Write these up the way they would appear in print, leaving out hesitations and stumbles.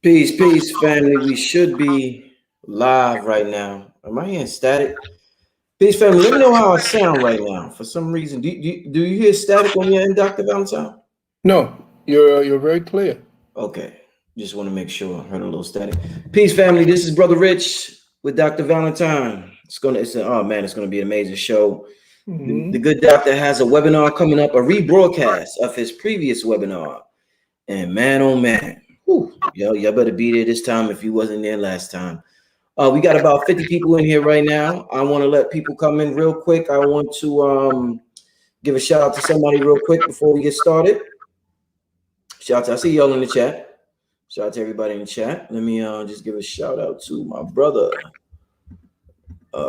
Peace, family. We should be live right now. Am I hearing static? Peace, family. Let me know how I sound right now. For some reason, do you hear static on your end, Dr. Valentine? No, you're very clear. Okay. Just want to make sure. I heard a little static. Peace, family. This is Brother Rich with Dr. Valentine. Oh man, it's gonna be an amazing show. The Hmm. good doctor has a webinar coming up, a rebroadcast of his previous webinar. And man, oh man, whew, y'all better be there this time if you wasn't there last time. We got about 50 people in here right now. I want to let people come in real quick. I want to give a shout out to somebody real quick before we get started. I see y'all in the chat. Shout out to everybody in the chat. Let me just give a shout out to my brother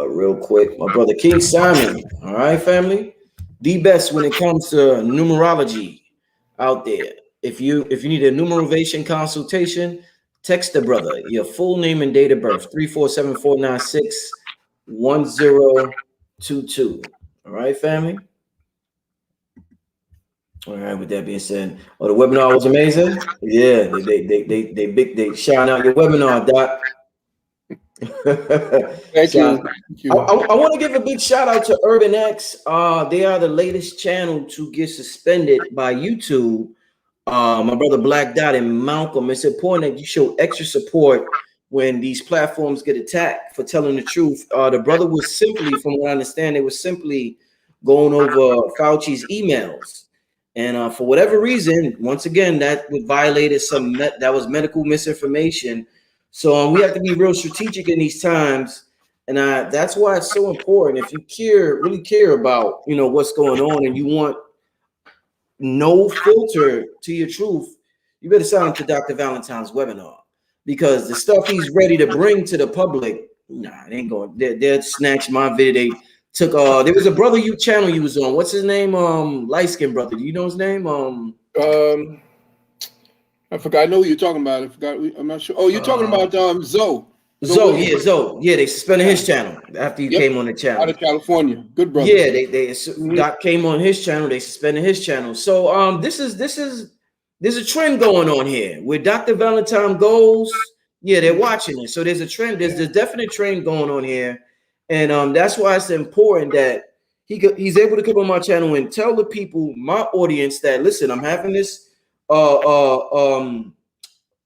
real quick. My brother King Simon. All right, family. The best when it comes to numerology out there. If you need a numerovation consultation, text the brother your full name and date of birth 347-496-1022. All right, family. All right. With that being said, the webinar was amazing. Yeah, they shine out your webinar, Doc. Thank Shout. you. Thank I you. want to give a big shout out to Urban X. They are the latest channel to get suspended by YouTube. My brother Black Dot and Malcolm. It's important that you show extra support when these platforms get attacked for telling the truth. The brother was simply, from what I understand, they was simply going over Fauci's emails. And for whatever reason, once again, that would violated that was medical misinformation. So we have to be real strategic in these times, and that's why it's so important. If you really care about what's going on, and you want no filter to your truth, you better sign up to Dr. Valentine's webinar, because the stuff he's ready to bring to the public, nah, it ain't going. They'll snatch my video. They took there was a brother you channel you was on. What's his name? Light skinned brother. Do you know his name? Um, I forgot. I know who you're talking about. I forgot. I'm not sure. Oh, you're talking Uh, about Zoe. Zoe Zoe, Williams. yeah, Zoe. Yeah, they suspended Yeah. his channel after you Yep. came on the Out channel. of California. Good brother. Yeah, they Hmm. Doc came on his channel. They suspended his channel. So this is there's a trend going on here where Dr. Valentine goes. Yeah, they're watching it. So there's a trend. There's a definite trend going on here, and that's why it's important that he's able to come on my channel and tell the people, my audience, that listen, I'm having this uh uh um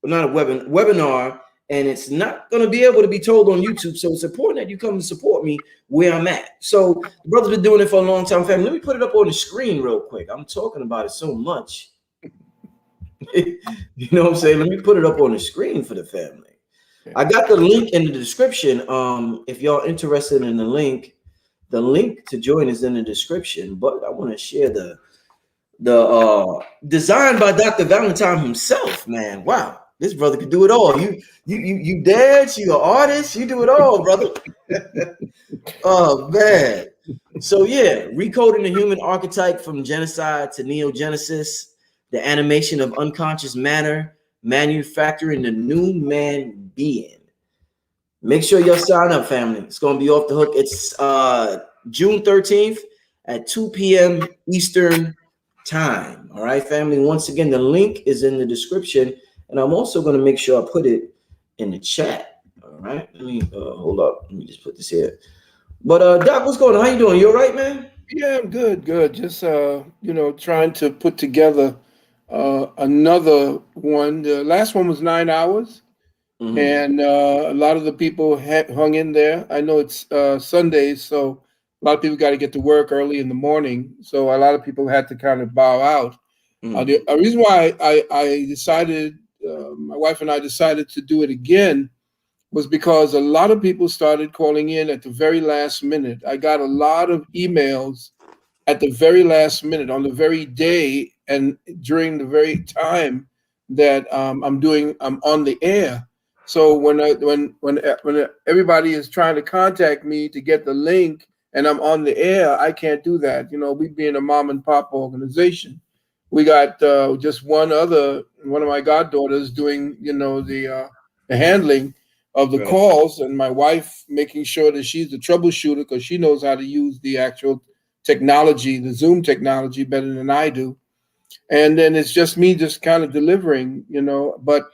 not a webinar, and it's not going to be able to be told on YouTube. So it's important that you come and support me where I'm at. So the brother's been doing it for a long time, family. Let me put it up on the screen real quick. I'm talking about it so much. You know what I'm saying? Let me put it up on the screen for the family. Okay. I got the link in the description. If y'all interested in the link to join is in the description. But I want to share the designed by Dr. Valentine himself, man. Wow, this brother could do it all. You dance, you an artist, you do it all, brother. Oh man. So yeah, recoding the human archetype from genocide to neogenesis, the animation of unconscious matter, manufacturing the new man being. Make sure y'all sign up, family. It's gonna be off the hook. It's June 13th at 2 p.m. Eastern time. All right, family. Once again, the link is in the description, and I'm also gonna make sure I put it in the chat. All right. Let me hold up. Let me just put this here. But Doc, what's going on? How you doing? You all right, man? Yeah, I'm good. Good. Just trying to put together another one. The last one was 9 hours. Mm-hmm. And a lot of the people hung in there. I know it's Sundays, so a lot of people got to get to work early in the morning. So a lot of people had to kind of bow out. The Mm. reason why I decided, my wife and I decided to do it again was because a lot of people started calling in at the very last minute. I got a lot of emails at the very last minute, on the very day, and during the very time that I'm on the air. So when everybody is trying to contact me to get the link and I'm on the air, I can't do that. We being a mom and pop organization, we got just one of my goddaughters doing the handling of the Right. calls, and my wife making sure that she's the troubleshooter because she knows how to use the actual technology, the Zoom technology, better than I do. and then it's just me just kind of delivering, but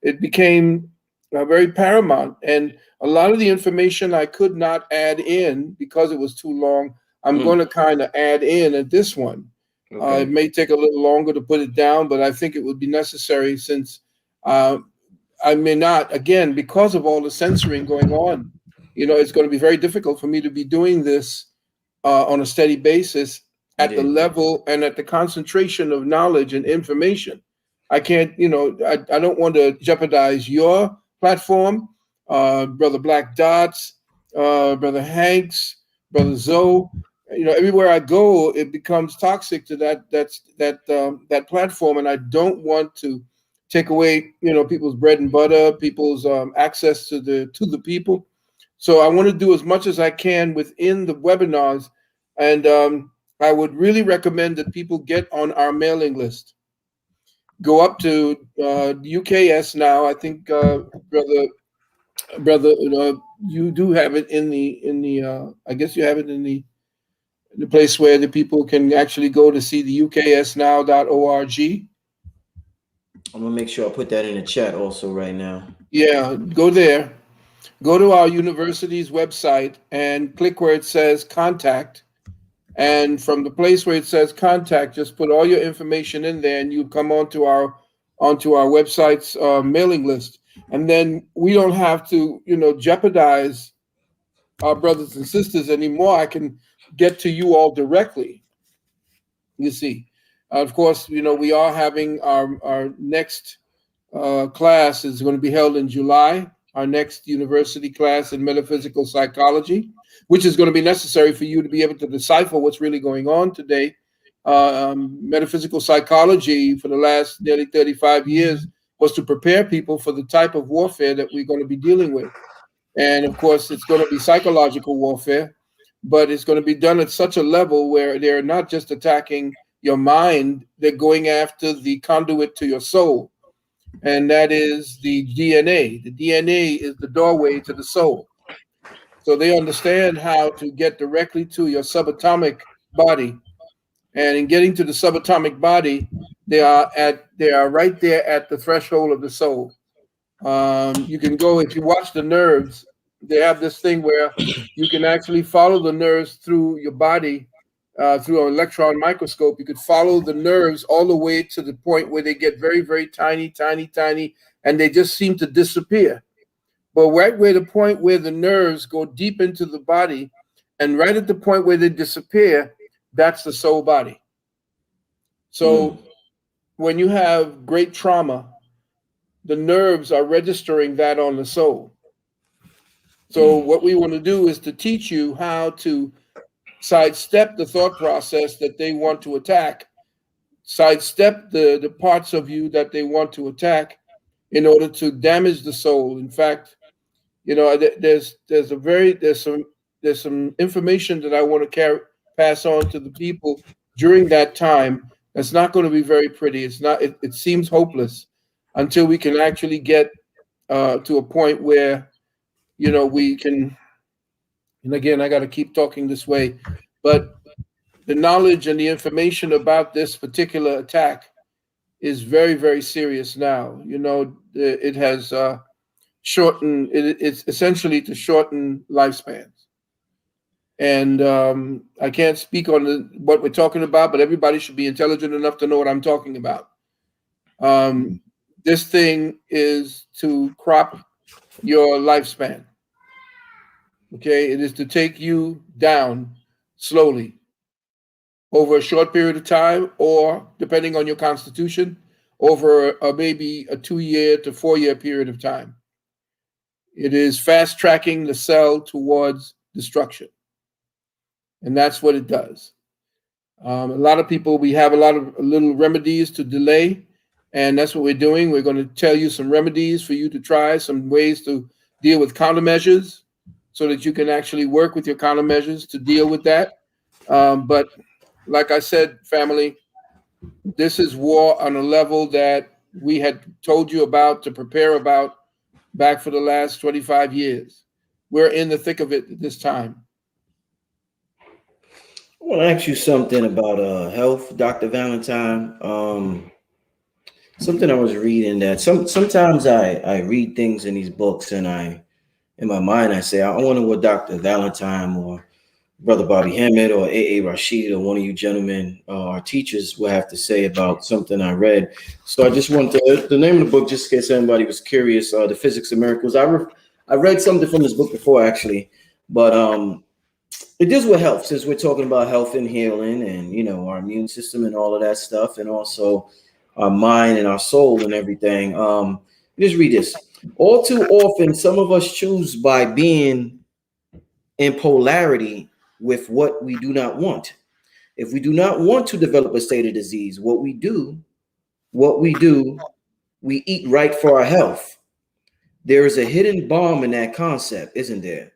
it became very paramount, and a lot of the information I could not add in because it was too long. I'm going Mm, to kind of add in at this one. It okay. may take a little longer to put it down, but I think it would be necessary, since uh, I may not, again, because of all the censoring going on, it's going to be very difficult for me to be doing this on a steady basis at the Yeah. level and at the concentration of knowledge and information. I can't, I don't want to jeopardize your platform, Brother Black Dots, Brother Hanks, Brother Zoe. Everywhere I go, it becomes toxic to that platform, and I don't want to take away, people's bread and butter, people's access to the people. So I want to do as much as I can within the webinars, and I would really recommend that people get on our mailing list. Go up to UKS now. I think, brother, you do have it in the. I guess you have it in the place where the people can actually go to see the uksnow.org. I'm gonna make sure I put that in the chat also right now. Yeah, go there. Go to our university's website and click where it says contact. And from the place where it says contact, just put all your information in there, and you come onto our website's mailing list. And then we don't have to, jeopardize our brothers and sisters anymore. I can get to you all directly. You see, of course, we are having our next class is going to be held in July. Our next university class in metaphysical psychology, which is going to be necessary for you to be able to decipher what's really going on today. Metaphysical psychology for the last nearly 35 years was to prepare people for the type of warfare that we're going to be dealing with. And of course, it's going to be psychological warfare, but it's going to be done at such a level where they're not just attacking your mind, they're going after the conduit to your soul, and that is the DNA. The DNA is the doorway to the soul. So they understand how to get directly to your subatomic body, and in getting to the subatomic body, they are right there at the threshold of the soul. You can go, if you watch the nerves, they have this thing where you can actually follow the nerves through your body through an electron microscope. You could follow the nerves all the way to the point where they get very, very tiny, tiny, tiny, and they just seem to disappear. But right where the point where the nerves go deep into the body, and right at the point where they disappear, that's the soul body. Mm, So when you have great trauma, the nerves are registering that on the soul. So mm, what we want to do is to teach you how to sidestep the thought process that they want to attack, sidestep the parts of you that they want to attack in order to damage the soul. In fact, there's some information that I want to pass on to the people during that time. That's not going to be very pretty. It's not. It seems hopeless until we can actually get to a point where we can. And again, I got to keep talking this way, but the knowledge and the information about this particular attack is very, very serious now. It has shortened. It's essentially to shorten lifespans. And I can't speak on what we're talking about, but everybody should be intelligent enough to know what I'm talking about. Um, this thing is to crop your lifespan. Okay, it is to take you down slowly over a short period of time, or depending on your constitution, over maybe a 2 year to 4 year period of time. It is fast tracking the cell towards destruction, and that's what it does. A lot of people, we have a lot of little remedies to delay, and that's what we're doing. We're going to tell you some remedies for you to try, some ways to deal with countermeasures so that you can actually work with your countermeasures to deal with that. But like I said, family, this is war on a level that we had told you about to prepare about back for the last 25 years. We're in the thick of it at this time. want to ask you something about health, Dr. Valentine. Something I was reading that sometimes I read things in these books and I in my mind I say I wonder what Dr. Valentine or Brother Bobby Hammett or A. Rashid or one of you gentlemen, our teachers, will have to say about something I read. So I just want to, the name of the book, just in case anybody was curious, The Physics of Miracles. I read something from this book before, actually, but it deals with health, since we're talking about health and healing and, our immune system and all of that stuff, and also our mind and our soul and everything. Just read this. All too often, some of us choose by being in polarity with what we do not want. If we do not want to develop a state of disease, we eat right for our health. There is a hidden bomb in that concept, isn't there?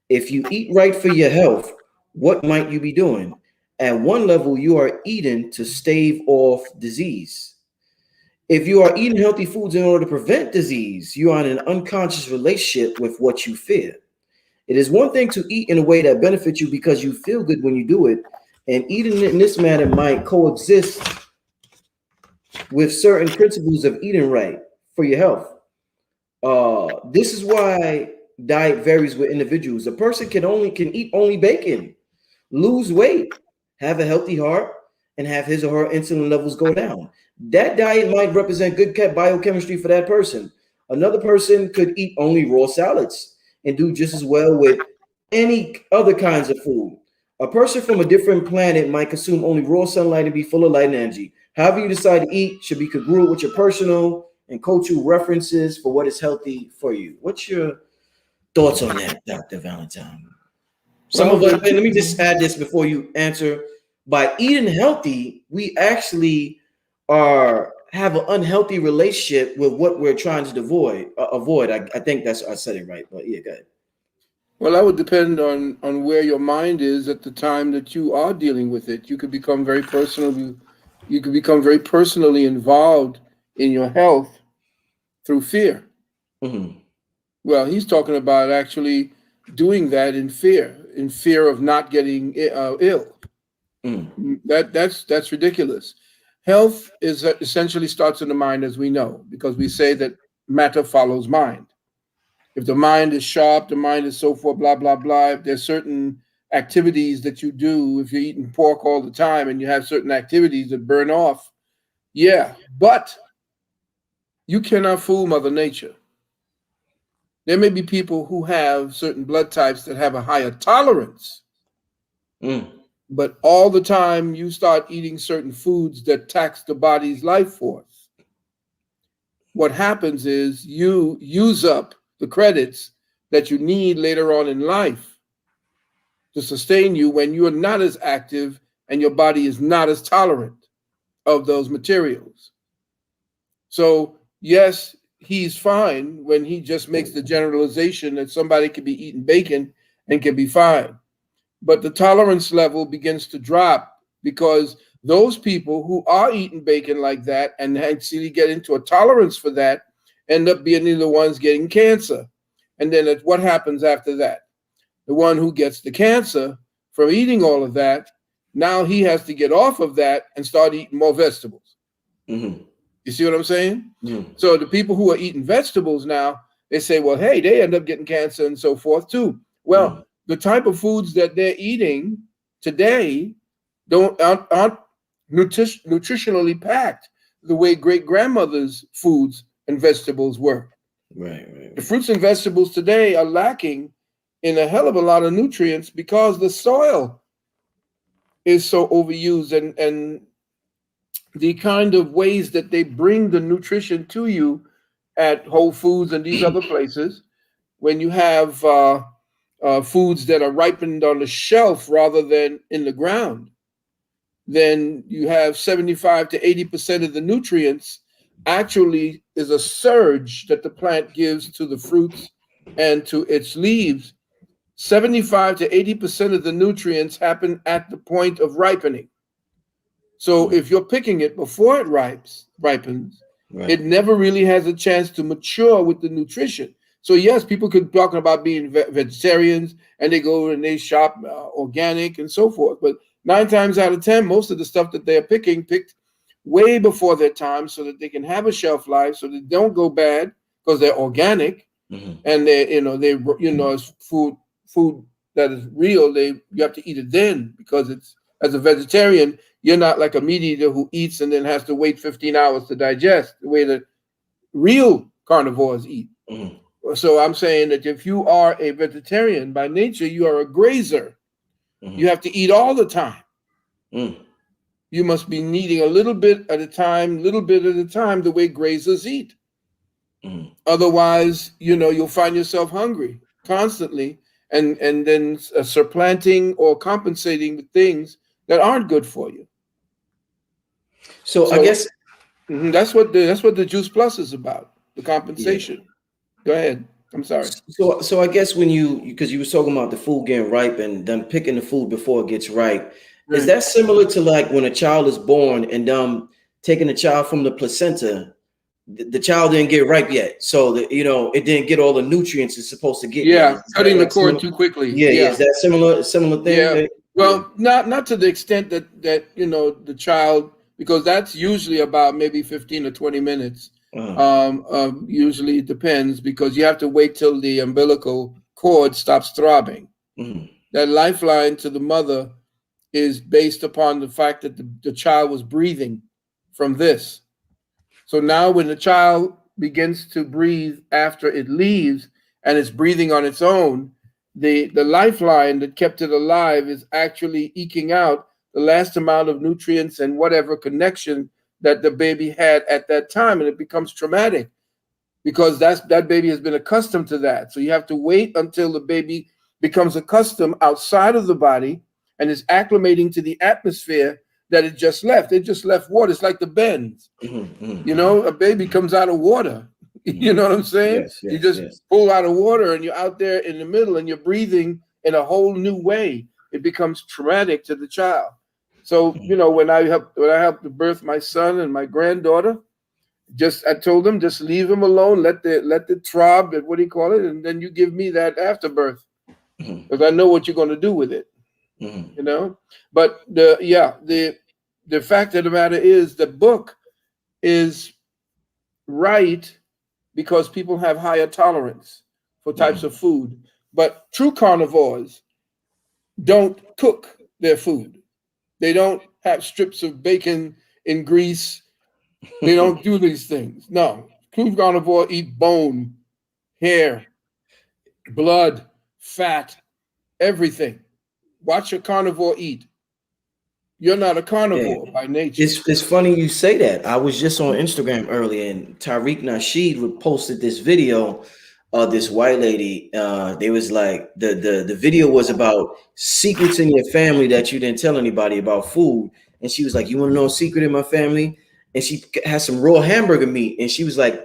If you eat right for your health, what might you be doing? At one level, you are eating to stave off disease. If you are eating healthy foods in order to prevent disease, you are in an unconscious relationship with what you fear. It is one thing to eat in a way that benefits you because you feel good when you do it, and eating in this manner might coexist with certain principles of eating right for your health. This is why diet varies with individuals. A person can eat only bacon, lose weight, have a healthy heart, and have his or her insulin levels go down. That diet might represent good biochemistry for that person. Another person could eat only raw salads and do just as well with any other kinds of food. A person from a different planet might consume only raw sunlight and be full of light and energy. However you decide to eat should be congruent with your personal and cultural references for what is healthy for you. What's your thoughts on that, Dr. Valentine? Some Well, of us, and let me just add this before you answer. By eating healthy, we actually have an unhealthy relationship with what we're trying to avoid. I think I said it right, but yeah, go ahead. well, that would depend on where your mind is at the time that you are dealing with it. You could become very personal. You could become very personally involved in your health through fear. Mm-hmm. Well, he's talking about actually doing that in fear of not getting ill. Mm-hmm. That's ridiculous. Health is essentially starts in the mind, as we know, because we say that matter follows mind. If the mind is sharp, the mind is so forth, blah blah blah. If there's certain activities that you do, if you're eating pork all the time and you have certain activities that burn off, yeah, but you cannot fool Mother Nature. There may be people who have certain blood types that have a higher tolerance, Mm. but all the time you start eating certain foods that tax the body's life force, what happens is you use up the credits that you need later on in life to sustain you when you are not as active and your body is not as tolerant of those materials. So, yes, he's fine when he just makes the generalization that somebody could be eating bacon and can be fine. But the tolerance level begins to drop because those people who are eating bacon like that and actually get into a tolerance for that end up being the ones getting cancer. And then what happens after that? The one who gets the cancer from eating all of that, now he has to get off of that and start eating more vegetables. Mm-hmm. You see what I'm saying? Mm-hmm. So the people who are eating vegetables now, they say, well, hey, they end up getting cancer and so forth too. Well, the type of foods that they're eating today aren't nutritionally packed the way great grandmother's foods and vegetables were. Right. The fruits and vegetables today are lacking in a hell of a lot of nutrients because the soil is so overused, and the kind of ways that they bring the nutrition to you at Whole Foods and these other places, when you have foods that are ripened on the shelf rather than in the ground, then you have 75 to 80% of the nutrients actually is a surge that the plant gives to the fruits and to its leaves. 75 to 80% of the nutrients happen at the point of ripening. So if you're picking it before it ripens, it Right. never really has a chance to mature with the nutrition. So yes, people could talk about being vegetarians and they go and they shop organic and so forth, but 9 times out of 10, most of the stuff that they're picked way before their time, so that they can have a shelf life, so they don't go bad because they're organic. Mhm. And it's food that is real. You have to eat it then, because it's, as a vegetarian, you're not like a meat eater who eats and then has to wait 15 hours to digest, the way that real carnivores eat. Mhm. So I'm saying that if you are a vegetarian by nature, you are a grazer. You Mhm. have to eat all the time. Mm. You must be eating a little bit at a time, little bit at a time, the way grazers eat. Mhm. Otherwise, you'll find yourself hungry constantly, and then supplanting or compensating with things that aren't good for you. So I So guess that's what the Juice Plus is about, the yeah. compensation. Go ahead. I'm sorry. So I guess when because you were talking about the food getting ripe and them picking the food before it gets ripe, is Right. that similar to like when a child is born and taking the child from the placenta? The child didn't get ripe yet, so it didn't get all the nutrients it's supposed to get yet. Yeah, Is that cutting the like cord similar? too quickly. Yeah, yeah. Yeah. Is that similar thing? Yeah. Yeah. Well, not to the extent that the child, because that's usually about maybe 15 or 20 minutes. Uh, Usually it depends, because you have to wait till the umbilical cord stops throbbing. mhm, That lifeline to the mother is based upon the fact that the child was breathing from this. So now when the child begins to breathe after it leaves, and it's breathing on its own, the lifeline that kept it alive is actually eking out the last amount of nutrients and whatever connection that the baby had at that time, and it becomes traumatic, because that baby has been accustomed to that. So you have to wait until the baby becomes accustomed outside of the body and is acclimating to the atmosphere that it just left. It just left water. It's like the bends. mhm, mhm, mhm, A baby comes out of water. You mhm. know what I'm saying? Yes, You yes, just yes. pull out of water and you're out there in the middle and you're breathing in a whole new way. It becomes traumatic to the child. So, Mhm, when I helped to birth my son and my granddaughter, just I told them, just leave him alone, let the throb, what do you call it, and then you give me that afterbirth, mhm, because I know what you're going to do with it. mhm, you know but the fact of the matter is, the book is right, because people have higher tolerance for types mhm. of food. But true carnivores don't cook their food. They don't have strips of bacon in grease. They don't do these things. No, true carnivore eat bone, hair, blood, fat, everything. Watch a carnivore eat. You're not a Yeah. carnivore by nature. It's funny you say that. I was just on Instagram earlier, and Tariq Nasheed posted this video of this white lady. They was like the video was about secrets in your family that you didn't tell anybody about food. And she was like, "You want to know a secret in my family?" And she has some raw hamburger meat, and she was like,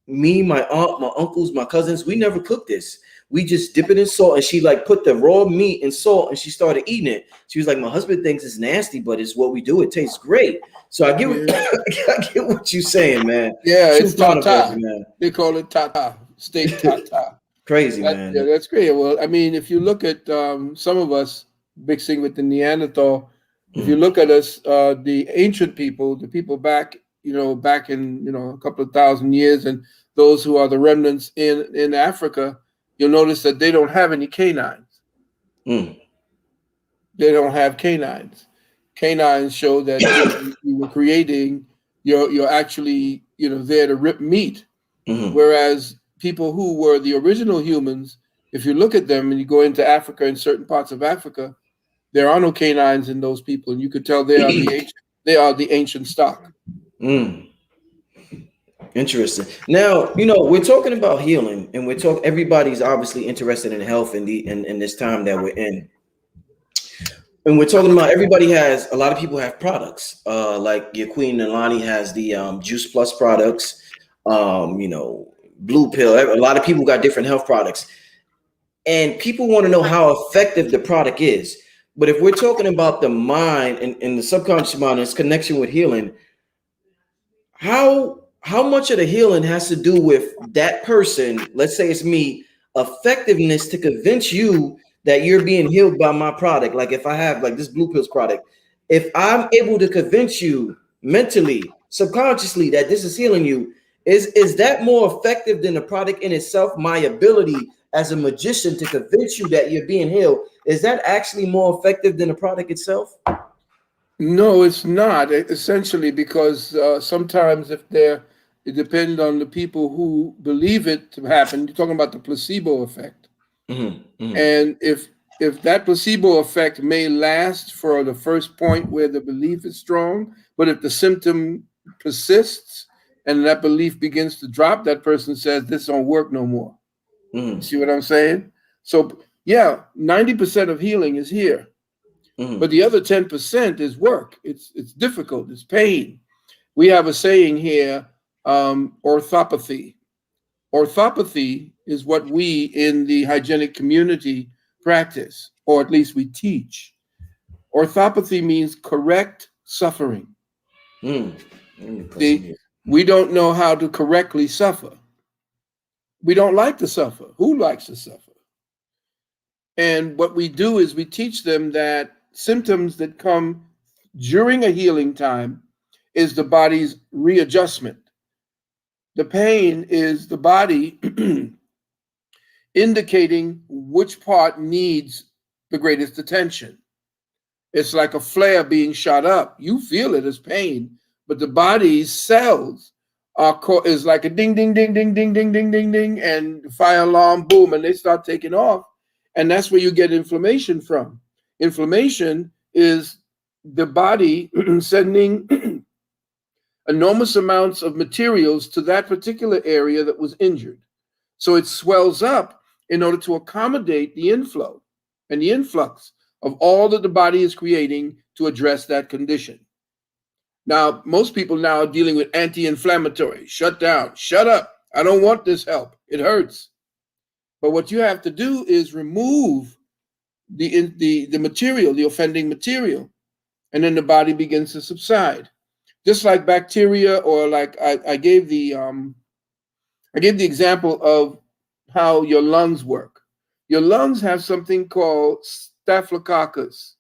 "Me, my aunt, my uncles, my cousins, we never cooked this. We just dip it in salt." And she like put the raw meat in salt, and she started eating it. She was like, "My husband thinks it's nasty, but it's what we do. It tastes great." So I get, Yeah, I get what you're saying, man. yeah, True it's carnivores, tata. man. They call it tata, steak tata. Crazy, Yeah, man. that's great. Well, I mean, if you look at some of us mixing with the Neanderthal, if you Mm, look at us, the ancient people, the people back in a couple of thousand years, and those who are the remnants in Africa, you'll notice that they don't have any canines. mm, They don't have canines. Canines show that you were creating. You're actually there to rip meat. mm. Whereas people who were the original humans, if you look at them and you go into Africa, in certain parts of Africa, there are no canines in those people, and you could tell they are the ancient stock. Mm. Interesting. Now, we're talking about healing, and everybody's obviously interested in health in this time that we're in. And we're talking about a lot of people have products. Like your Queen Nalani has the Juice Plus products, Blue Pill. A lot of people got different health products. And people want to know how effective the product is. But if we're talking about the mind and the subconscious mind and its connection with healing, how much of the healing has to do with that person, let's say it's me, effectiveness to convince you that you're being healed by my product, like if I have like this Blue Pills product, if I'm able to convince you mentally, subconsciously that this is healing you, is that more effective than the product in itself? My ability as a magician to convince you that you're being healed, is that actually more effective than the product itself? No, it's not essentially because sometimes it depends on the people who believe it to happen. You're talking about the placebo effect, and if that placebo effect may last for the first point where the belief is strong, but if the symptom persists and that belief begins to drop, that person says this don't work no more. You see what I'm saying? So yeah, 90% of healing is here. But the other 10% is work. It's difficult. It's pain. We have a saying here, orthopathy. Orthopathy is what we in the hygienic community practice, or at least we teach. Orthopathy means correct suffering. We don't know how to correctly suffer. We don't like to suffer. Who likes to suffer? And what we do is we teach them that symptoms that come during a healing time is the body's readjustment. The pain is the body indicating which part needs the greatest attention. It's like a flare being shot up. You feel it as pain, but the body's cells is like a ding, ding, ding, ding, ding, ding, ding, ding, ding, and fire alarm, boom, and they start taking off. And that's where you get inflammation from. Inflammation is the body sending enormous amounts of materials to that particular area that was injured. So it swells up in order to accommodate the inflow and the influx of all that the body is creating to address that condition. Now, most people now are dealing with anti-inflammatory. Shut down, shut up. I don't want this help. It hurts. But what you have to do is remove the material, the offending material, and then the body begins to subside. Just like bacteria, or like I gave the example of how your lungs work. Your lungs have something called staphylococcus.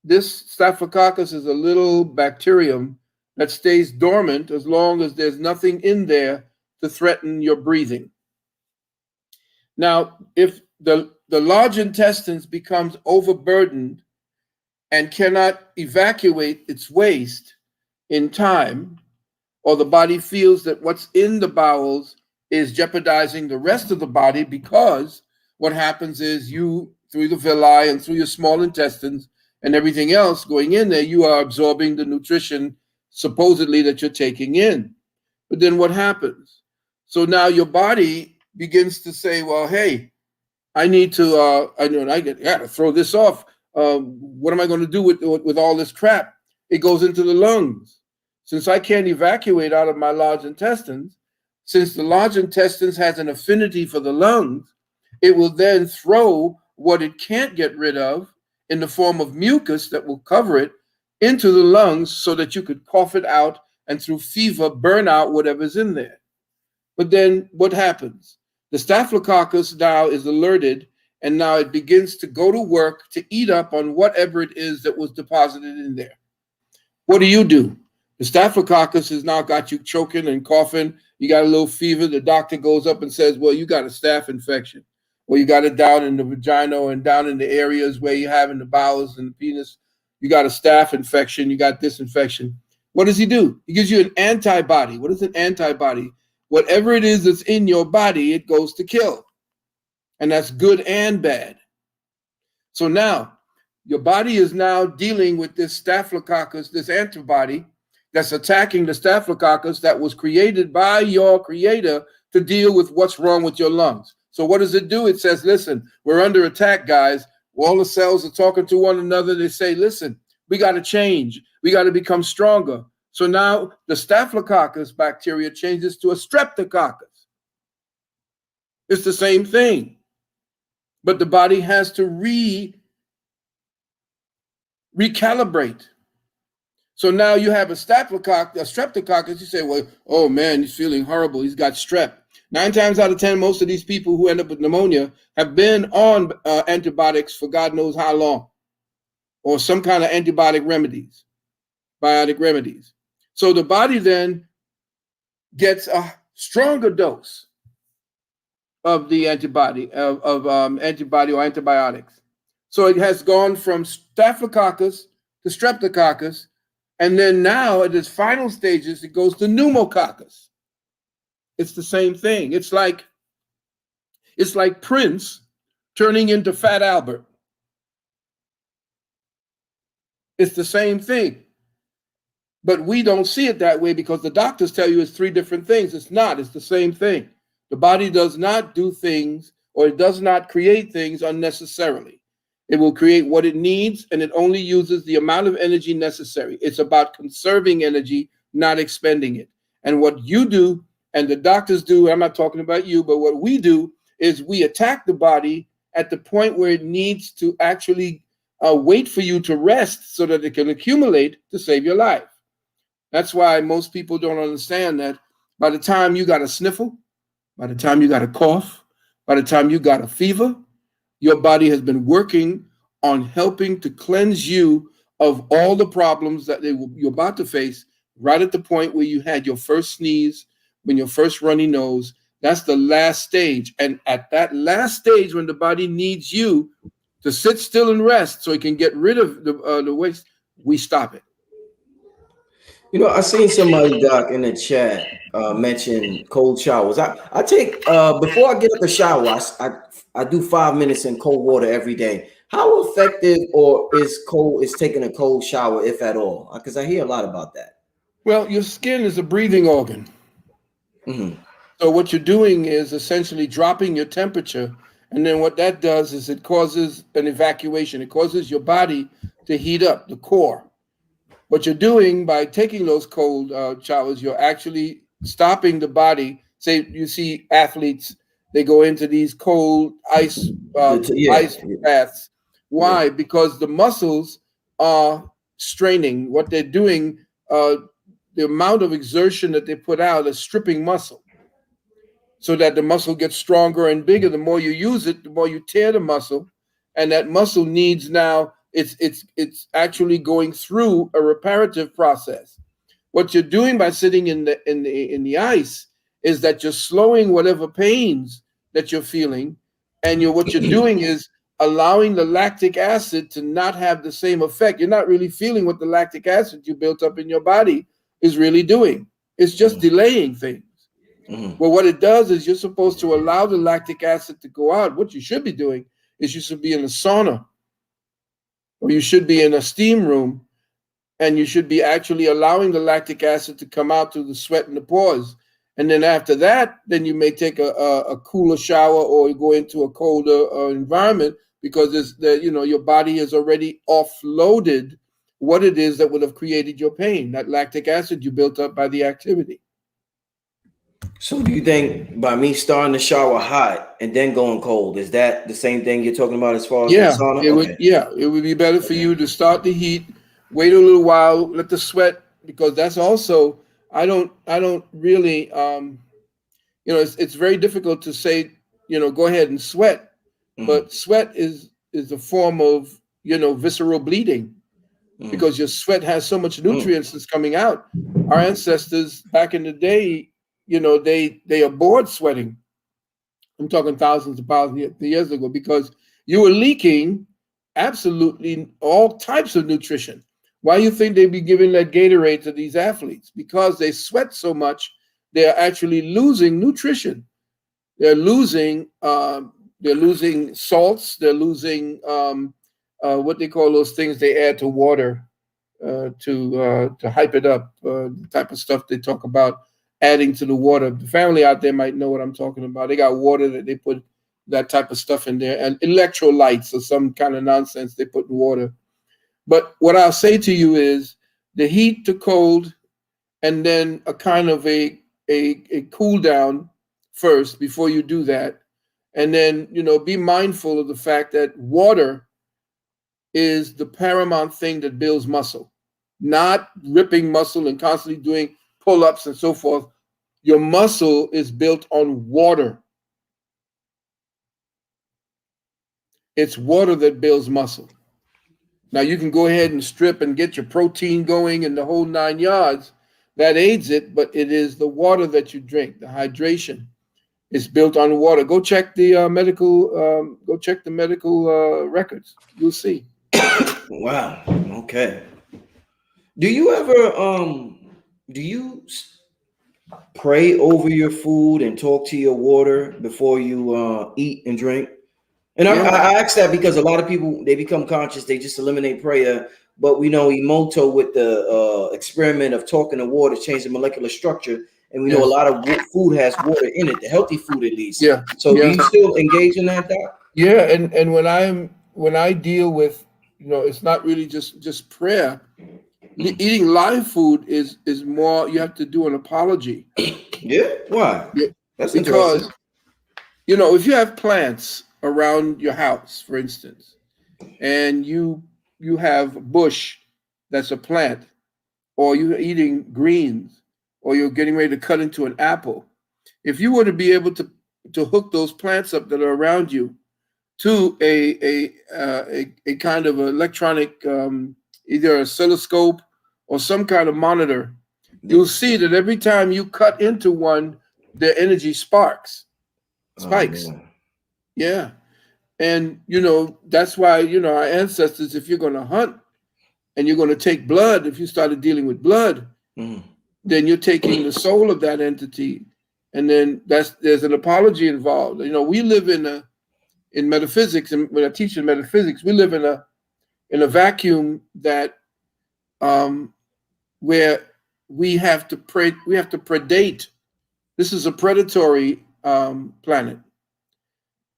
This staphylococcus is a little bacterium that stays dormant as long as there's nothing in there to threaten your breathing. Now, if the large intestines becomes overburdened and cannot evacuate its waste in time, or the body feels that what's in the bowels is jeopardizing the rest of the body, because what happens is you, through the villi and through your small intestines and everything else going in there, you are absorbing the nutrition supposedly that you're taking in. But then what happens? So now your body begins to say, well, hey, I need to, I gotta throw this off. What am I going to do with all this crap? It goes into the lungs. Since I can't evacuate out of my large intestines, since the large intestines has an affinity for the lungs, it will then throw what it can't get rid of in the form of mucus that will cover it into the lungs so that you could cough it out and through fever burn out whatever's in there. But then what happens? The staphylococcus now is alerted, and now it begins to go to work to eat up on whatever it is that was deposited in there. What do? The staphylococcus has now got you choking and coughing. You got a little fever. The doctor goes up and says, well, you got a staph infection. Well, you got it down in the vagina and down in the areas where you have in the bowels and the penis. You got a staph infection. You got this infection. What does he do? He gives you an antibody. What is an antibody? Whatever it is that's in your body, it goes to kill. And that's good and bad. So now, your body is now dealing with this staphylococcus, this antibody that's attacking the staphylococcus that was created by your creator to deal with what's wrong with your lungs. So what does it do? It says, listen, we're under attack, guys. All the cells are talking to one another. They say, listen, we got to change. We got to become stronger. So now the staphylococcus bacteria changes to a streptococcus. It's the same thing. But the body has to recalibrate. So now you have a streptococcus. You say, well, oh man, he's feeling horrible. He's got strep. 9 times out of 10, most of these people who end up with pneumonia have been on antibiotics for God knows how long, or some kind of biotic remedies. So the body then gets a stronger dose of the antibody, antibody or antibiotics. So it has gone from staphylococcus to streptococcus, and then now at its final stages, it goes to pneumococcus. It's the same thing. It's like Prince turning into Fat Albert. It's the same thing. But we don't see it that way because the doctors tell you it's 3 different things. It's not. It's the same thing. The body does not do things, or it does not create things unnecessarily. It will create what it needs, and it only uses the amount of energy necessary. It's about conserving energy, not expending it. And what you do and the doctors do, I'm not talking about you, but what we do is we attack the body at the point where it needs to actually wait for you to rest so that it can accumulate to save your life. That's why most people don't understand that by the time you got a sniffle, by the time you got a cough, by the time you got a fever, your body has been working on helping to cleanse you of all the problems that you're about to face right at the point where you had your first sneeze, when your first runny nose. That's the last stage. And at that last stage, when the body needs you to sit still and rest so it can get rid of the waste, we stop it. You know, I seen somebody, Doc, in the chat mention cold showers. I take before I get up the shower, I do 5 minutes in cold water every day. How effective or is taking a cold shower, if at all? Because I hear a lot about that. Well, your skin is a breathing organ. Mm-hmm. So what you're doing is essentially dropping your temperature, and then what that does is it causes an evacuation. It causes your body to heat up, the core. What you're doing by taking those cold showers, you're actually stopping the body. Say you see athletes, they go into these cold ice Yeah, baths. yeah. Why? Because the muscles are straining. What they're doing, the amount of exertion that they put out is stripping muscle, so that the muscle gets stronger and bigger. The more you use it, the more you tear the muscle, and that muscle needs now it's actually going through a reparative process. What you're doing by sitting in the ice is that you're slowing whatever pains that you're feeling, and what you're doing is allowing the lactic acid to not have the same effect. You're not really feeling what the lactic acid you built up in your body is really doing. It's just delaying things. Mm-hmm. Well, what it does is you're supposed to allow the lactic acid to go out. What you should be doing is you should be in a sauna, or you should be in a steam room, and you should be actually allowing the lactic acid to come out through the sweat and the pores. And then after that, then you may take a cooler shower, or you go into a colder environment, because your body has already offloaded what it is that would have created your pain, that lactic acid you built up by the activity. So do you think by me starting the shower hot and then going cold, is that the same thing you're talking about as far as the Yeah, sauna? it would. Okay. Yeah, it would be better for Okay. you to start the heat, wait a little while, let the sweat, because that's also. I don't really. It's very difficult to say. Go ahead and sweat, Mm-hmm. but sweat is a form of visceral bleeding, because your sweat has so much Mm-hmm. nutrients that's coming out. Our ancestors back in the day, they abhorred sweating. I'm talking thousands of years ago, because you were leaking absolutely all types of nutrition. Why do you think they'd be giving that Gatorade to these athletes? Because they sweat so much, they're actually losing nutrition. They're losing salts. They're losing what they call those things they add to water to hype it up. The type of stuff they talk about adding to the water. The family out there might know what I'm talking about. They got water that they put that type of stuff in there, and electrolytes or some kind of nonsense they put in water. But what I'll say to you is the heat to cold, and then a kind of a cool down first before you do that. And then, be mindful of the fact that water is the paramount thing that builds muscle, not ripping muscle and constantly doing pull-ups and so forth. Your muscle is built on water. It's water that builds muscle. Now you can go ahead and strip and get your protein going and the whole 9 yards. That aids it, but it is the water that you drink, the hydration. It's built on water. Go check the medical. Go check the medical records. You'll see. Wow. Okay. Do you ever do you pray over your food and talk to your water before you eat and drink? And Yeah. I ask that because a lot of people, they become conscious, they just eliminate prayer. But we know Emoto with the experiment of talking to water changed the molecular structure, and we know a Yes. lot of food has water in it, the healthy food at least. Yeah. So do Yeah. you still engage in that, Doc? Yeah. And when I deal with, it's not really just prayer. Eating live food is more. You have to do an apology. Yeah. Why? Yeah. That's Because interesting. if you have plants around your house, for instance, and you have a bush that's a plant, or you're eating greens, or you're getting ready to cut into an apple, if you were to be able to hook those plants up that are around you to a kind of electronic, either a oscilloscope or some kind of monitor, you'll see that every time you cut into one, the energy spikes. Oh man. Yeah. And that's why our ancestors, if you're going to hunt and you're going to take blood, if you started dealing with blood, Mm. then you're taking the soul of that entity, and then there's an apology involved. We live in metaphysics, and when I teach in metaphysics, we live in a vacuum that where we have to predate. This is a predatory planet,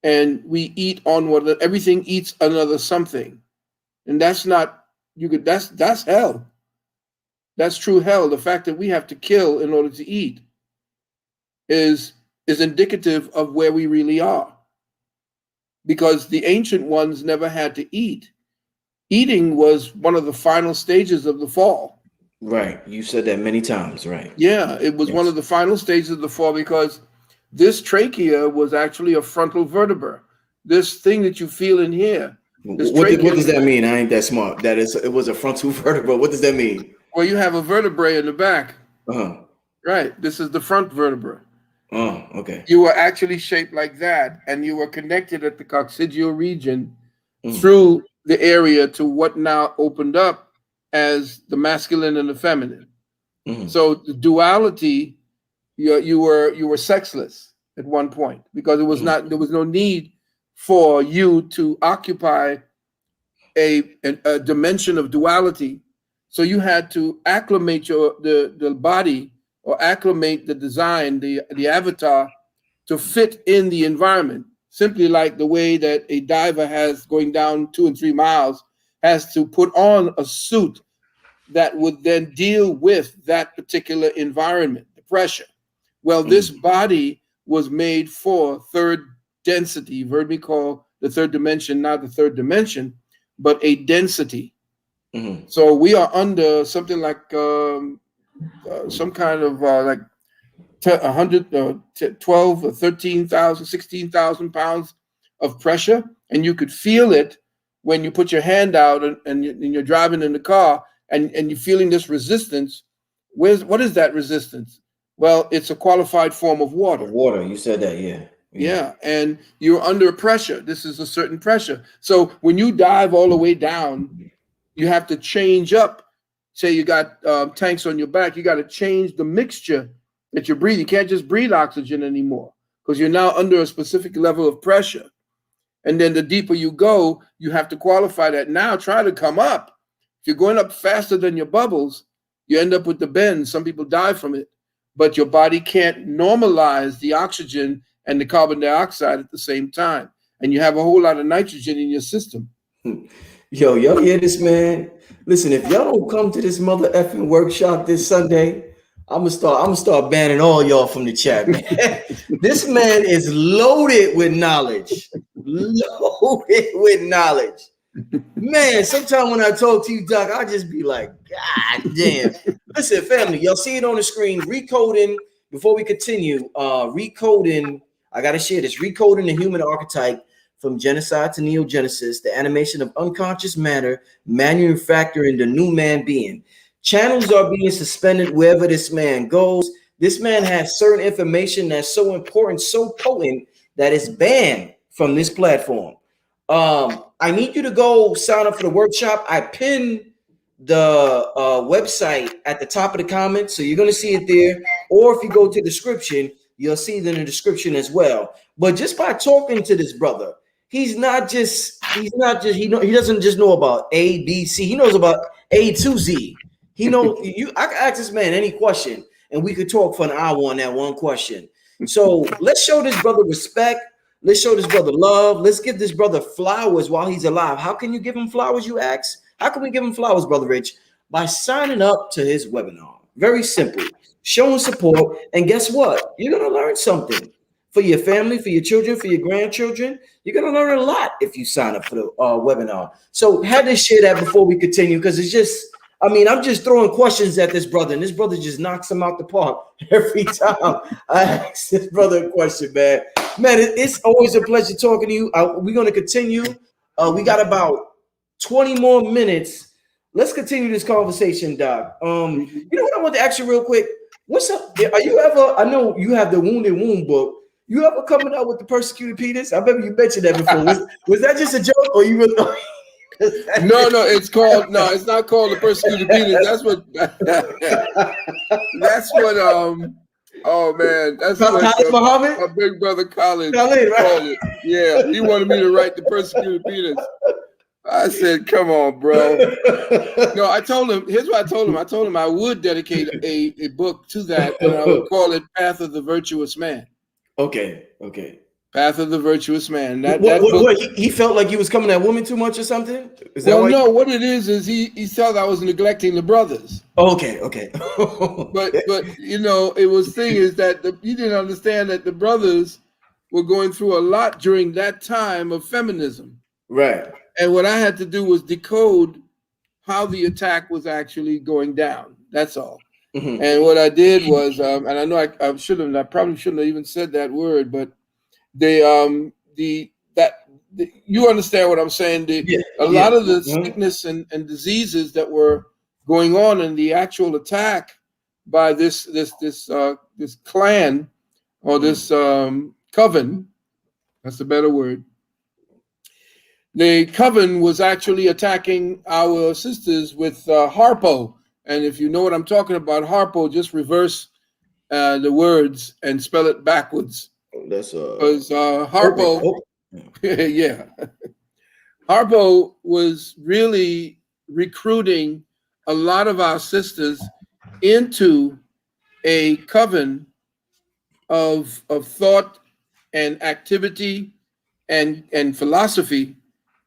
and we eat on everything eats another something, and that's not that's hell. That's true hell. The fact that we have to kill in order to eat is indicative of where we really are, because the ancient ones never had to eat. Eating was one of the final stages of the fall. Right. You said that many times, right? Yeah, it was one Yes. of the final stages of the fall, because this trachea was actually a frontal vertebra. This thing that you feel in here, this What trachea, does that mean? I ain't that smart. It was a frontal vertebra. What does that mean? well, you have a vertebrae in the back. Uh-huh. Right. This is the front vertebra. Oh, okay. You were actually shaped like that, and you were connected at the coccygeal region Mm. through the area to what now opened up as the masculine and the feminine. Mm. So the duality, you were sexless at one point, because there was no need for you to occupy a dimension of duality. So you had to acclimate the body, or acclimate the design, the avatar, to fit in the environment. Simply like the way that a diver has going down 2 and 3 miles has to put on a suit that would then deal with that particular environment, the pressure. Well, this body was made for third density. You've heard me call the third dimension not the third dimension, but a density. Mm-hmm. So we are under something like some kind of like 100, 12 or 13,000, 16,000 pounds of pressure. And you could feel it when you put your hand out and you're driving in the car, and you're feeling this resistance. What is that resistance? Well, it's a qualified form of water. Water, you said that, yeah. Yeah, and you're under pressure. This is a certain pressure. So when you dive all the way down, you have to change up. Say you got tanks on your back, you got to change the mixture that you're breathing. You can't just breathe oxygen anymore, because you're now under a specific level of pressure. And then the deeper you go, you have to qualify that. Now try to come up. If you're going up faster than your bubbles, you end up with the bend. Some people die from it, but your body can't normalize the oxygen and the carbon dioxide at the same time. And you have a whole lot of nitrogen in your system. Yo, y'all hear this, man? Listen, if y'all don't come to this mother effing workshop this Sunday, I'm gonna start banning all y'all from the chat, man. This man is loaded with knowledge. Loaded with knowledge. Man, sometimes when I talk to you, Doc, I just be like, God damn. Listen, family, y'all see it on the screen, recoding before we continue, recoding. I gotta share this. Recoding the human archetype from genocide to neogenesis, the animation of unconscious matter, manufacturing the new man being. Channels are being suspended wherever this man goes. This man has certain information that's so important, so potent that it's banned from this platform. I need you to go sign up for the workshop. I pinned the website at the top of the comments, so you're going to see it there. Or if you go to the description, you'll see it in the description as well. But just by talking to this brother, he doesn't just know about A, B, C. He knows about A to Z. He knows I can ask this man any question, and we could talk for an hour on that one question. So let's show this brother respect. Let's show this brother love. Let's give this brother flowers while he's alive. How can you give him flowers, you ask? How can we give him flowers, Brother Rich? By signing up to his webinar. Very simple. Showing support. And guess what? You're going to learn something for your family, for your children, for your grandchildren. You're going to learn a lot if you sign up for the webinar. So had to share that before we continue, because it's just, I'm just throwing questions at this brother, and this brother just knocks him out the park every time I ask this brother a question, man. Man, it's always a pleasure talking to you. We're going to continue. We got about 20 more minutes. Let's continue this conversation, Doc. You know what I want to ask you real quick? What's up? Are you ever, I know you have the Wounded Womb book. You ever coming out with the persecuted penis? I remember you mentioned that before. Was that just a joke, or you really? No, it's not called the persecuted penis. That's what oh man, that's what my big brother Colin called it. Yeah, he wanted me to write the persecuted penis. I said, come on, bro. No, I told him, here's what I told him. I told him I would dedicate a book to that, and I would call it Path of the Virtuous Man. Okay. Path of the Virtuous Man. What, he felt like he was coming at women too much or something? What it is he felt I was neglecting the brothers. Okay. but it was thing is that you didn't understand that the brothers were going through a lot during that time of feminism. Right. And what I had to do was decode how the attack was actually going down. That's all. Mm-hmm. And what I did was, and I know I probably shouldn't have even said that word, but you understand what I'm saying. A lot of the sickness and diseases that were going on in the actual attack by this clan or this coven, that's a better word. The coven was actually attacking our sisters with Harpo. And if you know what I'm talking about, Harpo, just reverse the words and spell it backwards. That's because Harpo, yeah, Harpo was really recruiting a lot of our sisters into a coven of thought and activity and philosophy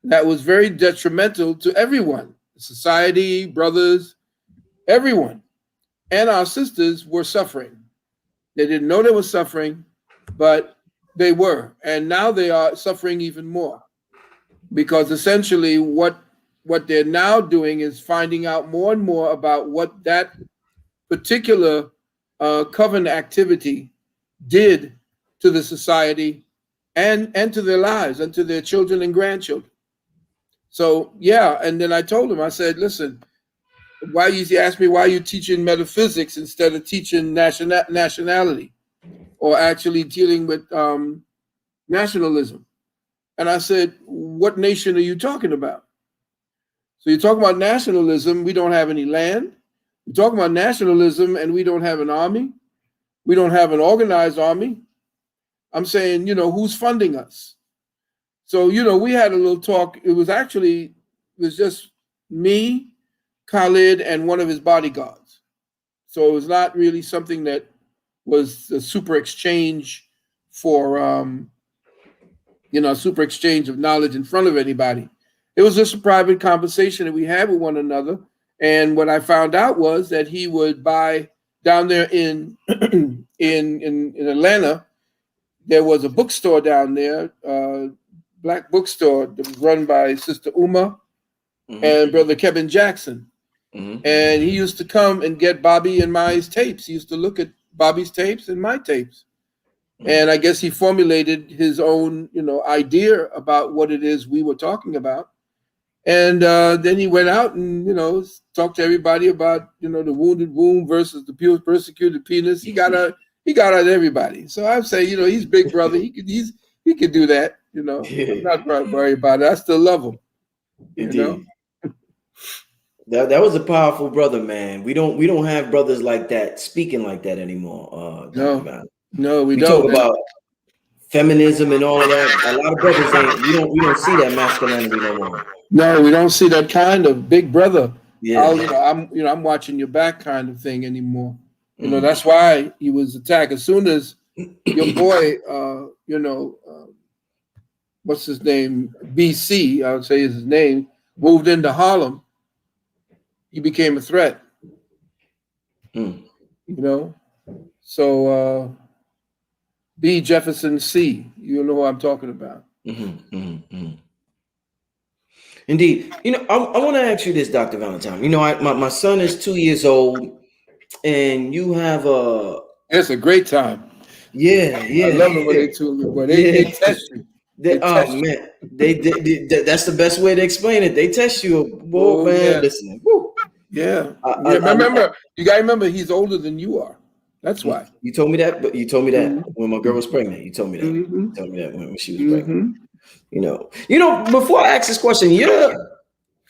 that was very detrimental to everyone, society, brothers, everyone. And our sisters were suffering. They didn't know they were suffering, but they were. And now they are suffering even more, because essentially what they're now doing is finding out more and more about what that particular coven activity did to the society and to their lives and to their children and grandchildren. So, yeah, and then I told him, I said, listen, he asked me, why are you teaching metaphysics instead of teaching nationality or actually dealing with nationalism? And I said, what nation are you talking about? So you're talking about nationalism, we don't have any land. You're talking about nationalism and we don't have an army. We don't have an organized army. I'm saying, who's funding us? So, we had a little talk. It was just me, Khalid, and one of his bodyguards. So it was not really something that was a super exchange for, super exchange of knowledge in front of anybody. It was just a private conversation that we had with one another. And what I found out was that he would buy down there in Atlanta. There was a bookstore down there, Black bookstore that was run by Sister Uma and Brother Kevin Jackson. And he used to come and get Bobby and Mai's tapes. He used to look at Bobby's tapes and my tapes. And I guess he formulated his own, idea about what it is we were talking about. And then he went out and, talked to everybody about, the wounded womb versus the pure persecuted penis. He got out everybody. So I say, he's big brother. He could do that. I'm not worried about it. I still love him. Indeed. That was a powerful brother, man. We don't have brothers like that speaking like that anymore. No, we don't. Talk about feminism and all of that. A lot of brothers we don't see that masculinity no more. No, we don't see that kind of big brother. Yeah, I'm watching your back kind of thing anymore. That's why he was attacked. As soon as your boy, what's his name, BC, I would say is his name, moved into Harlem, he became a threat. So B. Jefferson C. You know who I'm talking about. Indeed. I want to ask you this, Dr. Valentine. My son is 2 years old, and you have a... It's a great time. Yeah. I love it when they test you. Man, that's the best way to explain it. They test you, boy, man. Yeah. Listen, woo. Yeah. You gotta remember he's older than you are. That's why. You told me that, but you told me that when my girl was pregnant. You told me that. You told me that when she was pregnant. Before I ask this question, you're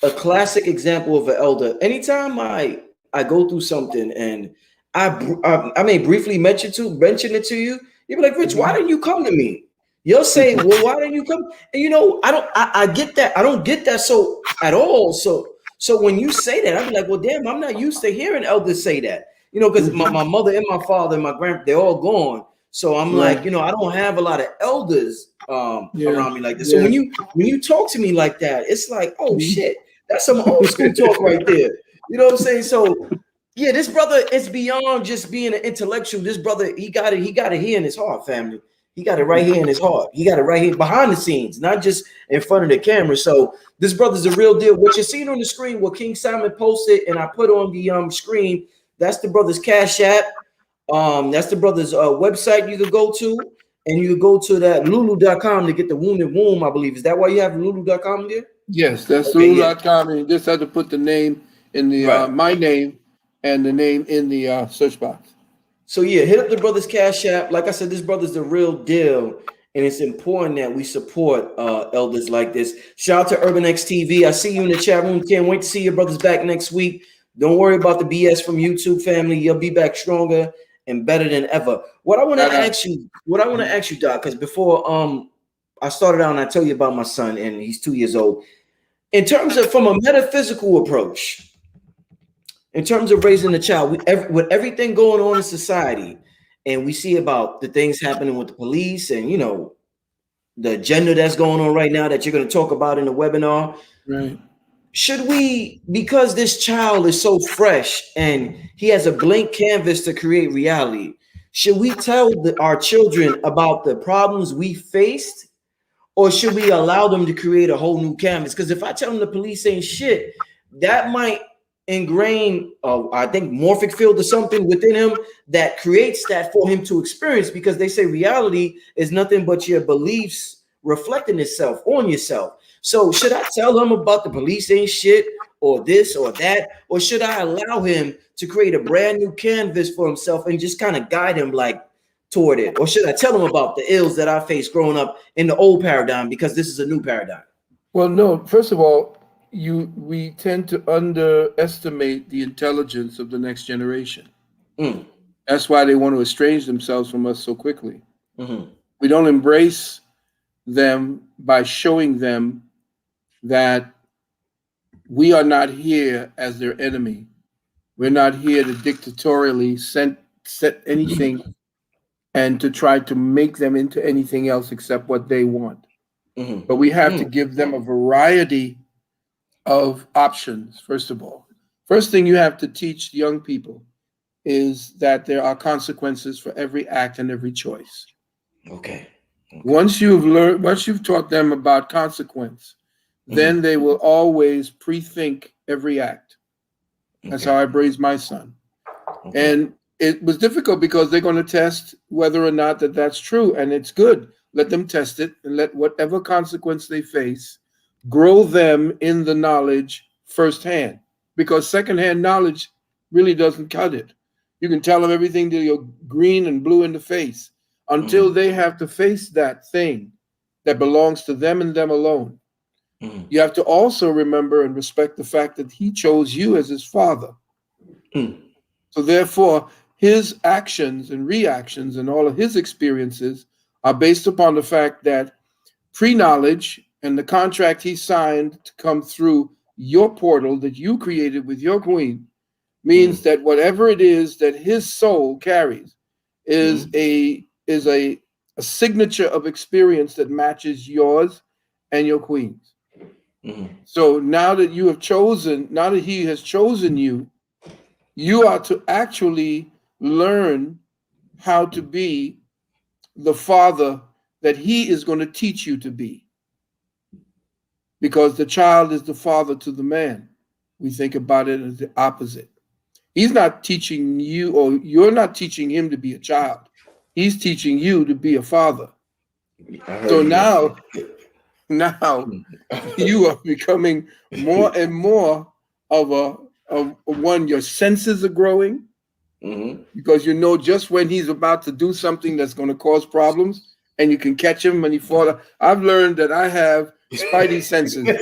a classic example of an elder. Anytime I go through something and I may briefly mention it to you, you'll be like, Rich, why didn't you come to me? You'll say, well, why didn't you come? And I get that. I don't get that so at all. So when you say that, I'll be like, well, damn, I'm not used to hearing elders say that. Because my mother and my father and my grandpa, they're all gone. So I'm like, I don't have a lot of elders around me like this. So when you talk to me like that, it's like, oh shit, that's some old school talk right there. You know what I'm saying? So yeah, this brother is beyond just being an intellectual. This brother, he got it here in his heart, family. He got it right here in his heart. He got it right here behind the scenes, not just in front of the camera. So this brother's the real deal. What you're seeing on the screen, what King Simon posted, and I put on the screen, that's the brother's Cash App. That's the brother's website you could go to, and you could go to that lulu.com to get the wounded womb, I believe. Is that why you have lulu.com there? Yes, that's lulu.com, and you just have to put the name in the my name and the name in the search box. So yeah, hit up the brother's Cash App. Like I said, this brother's the real deal, and it's important that we support elders like this. Shout out to Urban X TV. I see you in the chat room. Can't wait to see your brothers back next week. Don't worry about the BS from YouTube, family. You'll be back stronger and better than ever. What I want to ask you, Doc, because before I started out and I told you about my son, and he's 2 years old. In terms of from a metaphysical approach, in terms of raising a child, with everything going on in society, and we see about the things happening with the police and the agenda that's going on right now that you're going to talk about in the webinar. Right. Should we, because this child is so fresh and he has a blank canvas to create reality, should we tell our children about the problems we faced, or should we allow them to create a whole new canvas? Because if I tell them the police ain't shit, that might ingrain, I think, morphic field or something within him that creates that for him to experience, because they say reality is nothing but your beliefs reflecting itself on yourself. So should I tell him about the police ain't shit or this or that, or should I allow him to create a brand new canvas for himself and just kind of guide him toward it? Or should I tell him about the ills that I faced growing up in the old paradigm, because this is a new paradigm? Well, no, first of all, we tend to underestimate the intelligence of the next generation. That's why they want to estrange themselves from us so quickly. We don't embrace them by showing them that we are not here as their enemy. We're not here to dictatorially set anything and to try to make them into anything else except what they want. But we have to give them a variety of options, first of all. First thing you have to teach young people is that there are consequences for every act and every choice. Okay. Once you've taught them about consequence, then they will always pre-think every act. That's how I raised my son. And it was difficult because they're going to test whether or not that's true, and it's good. Let them test it, and let whatever consequence they face grow them in the knowledge firsthand, because secondhand knowledge really doesn't cut it. You can tell them everything till you're green and blue in the face until Mm, they have to face that thing that belongs to them and them alone. mm, You have to also remember and respect the fact that he chose you as his father. mm, So therefore, his actions and reactions and all of his experiences are based upon the fact that pre-knowledge and the contract he signed to come through your portal that you created with your queen means mm, that whatever it is that his soul carries is mm, a signature of experience that matches yours and your queen's. mm, So now that you have chosen, now that he has chosen you, you are to actually learn how to be the father that he is going to teach you to be, because the child is the father to the man. We think about it as the opposite. He's not teaching you, or you're not teaching him to be a child. He's teaching you to be a father. I So heard you mention now, now that. you are becoming more and more of a one. Your senses are growing, Mm-hmm. because you know just when he's about to do something that's going to cause problems, and you can catch him when he falls. I've learned that I have spidey senses. You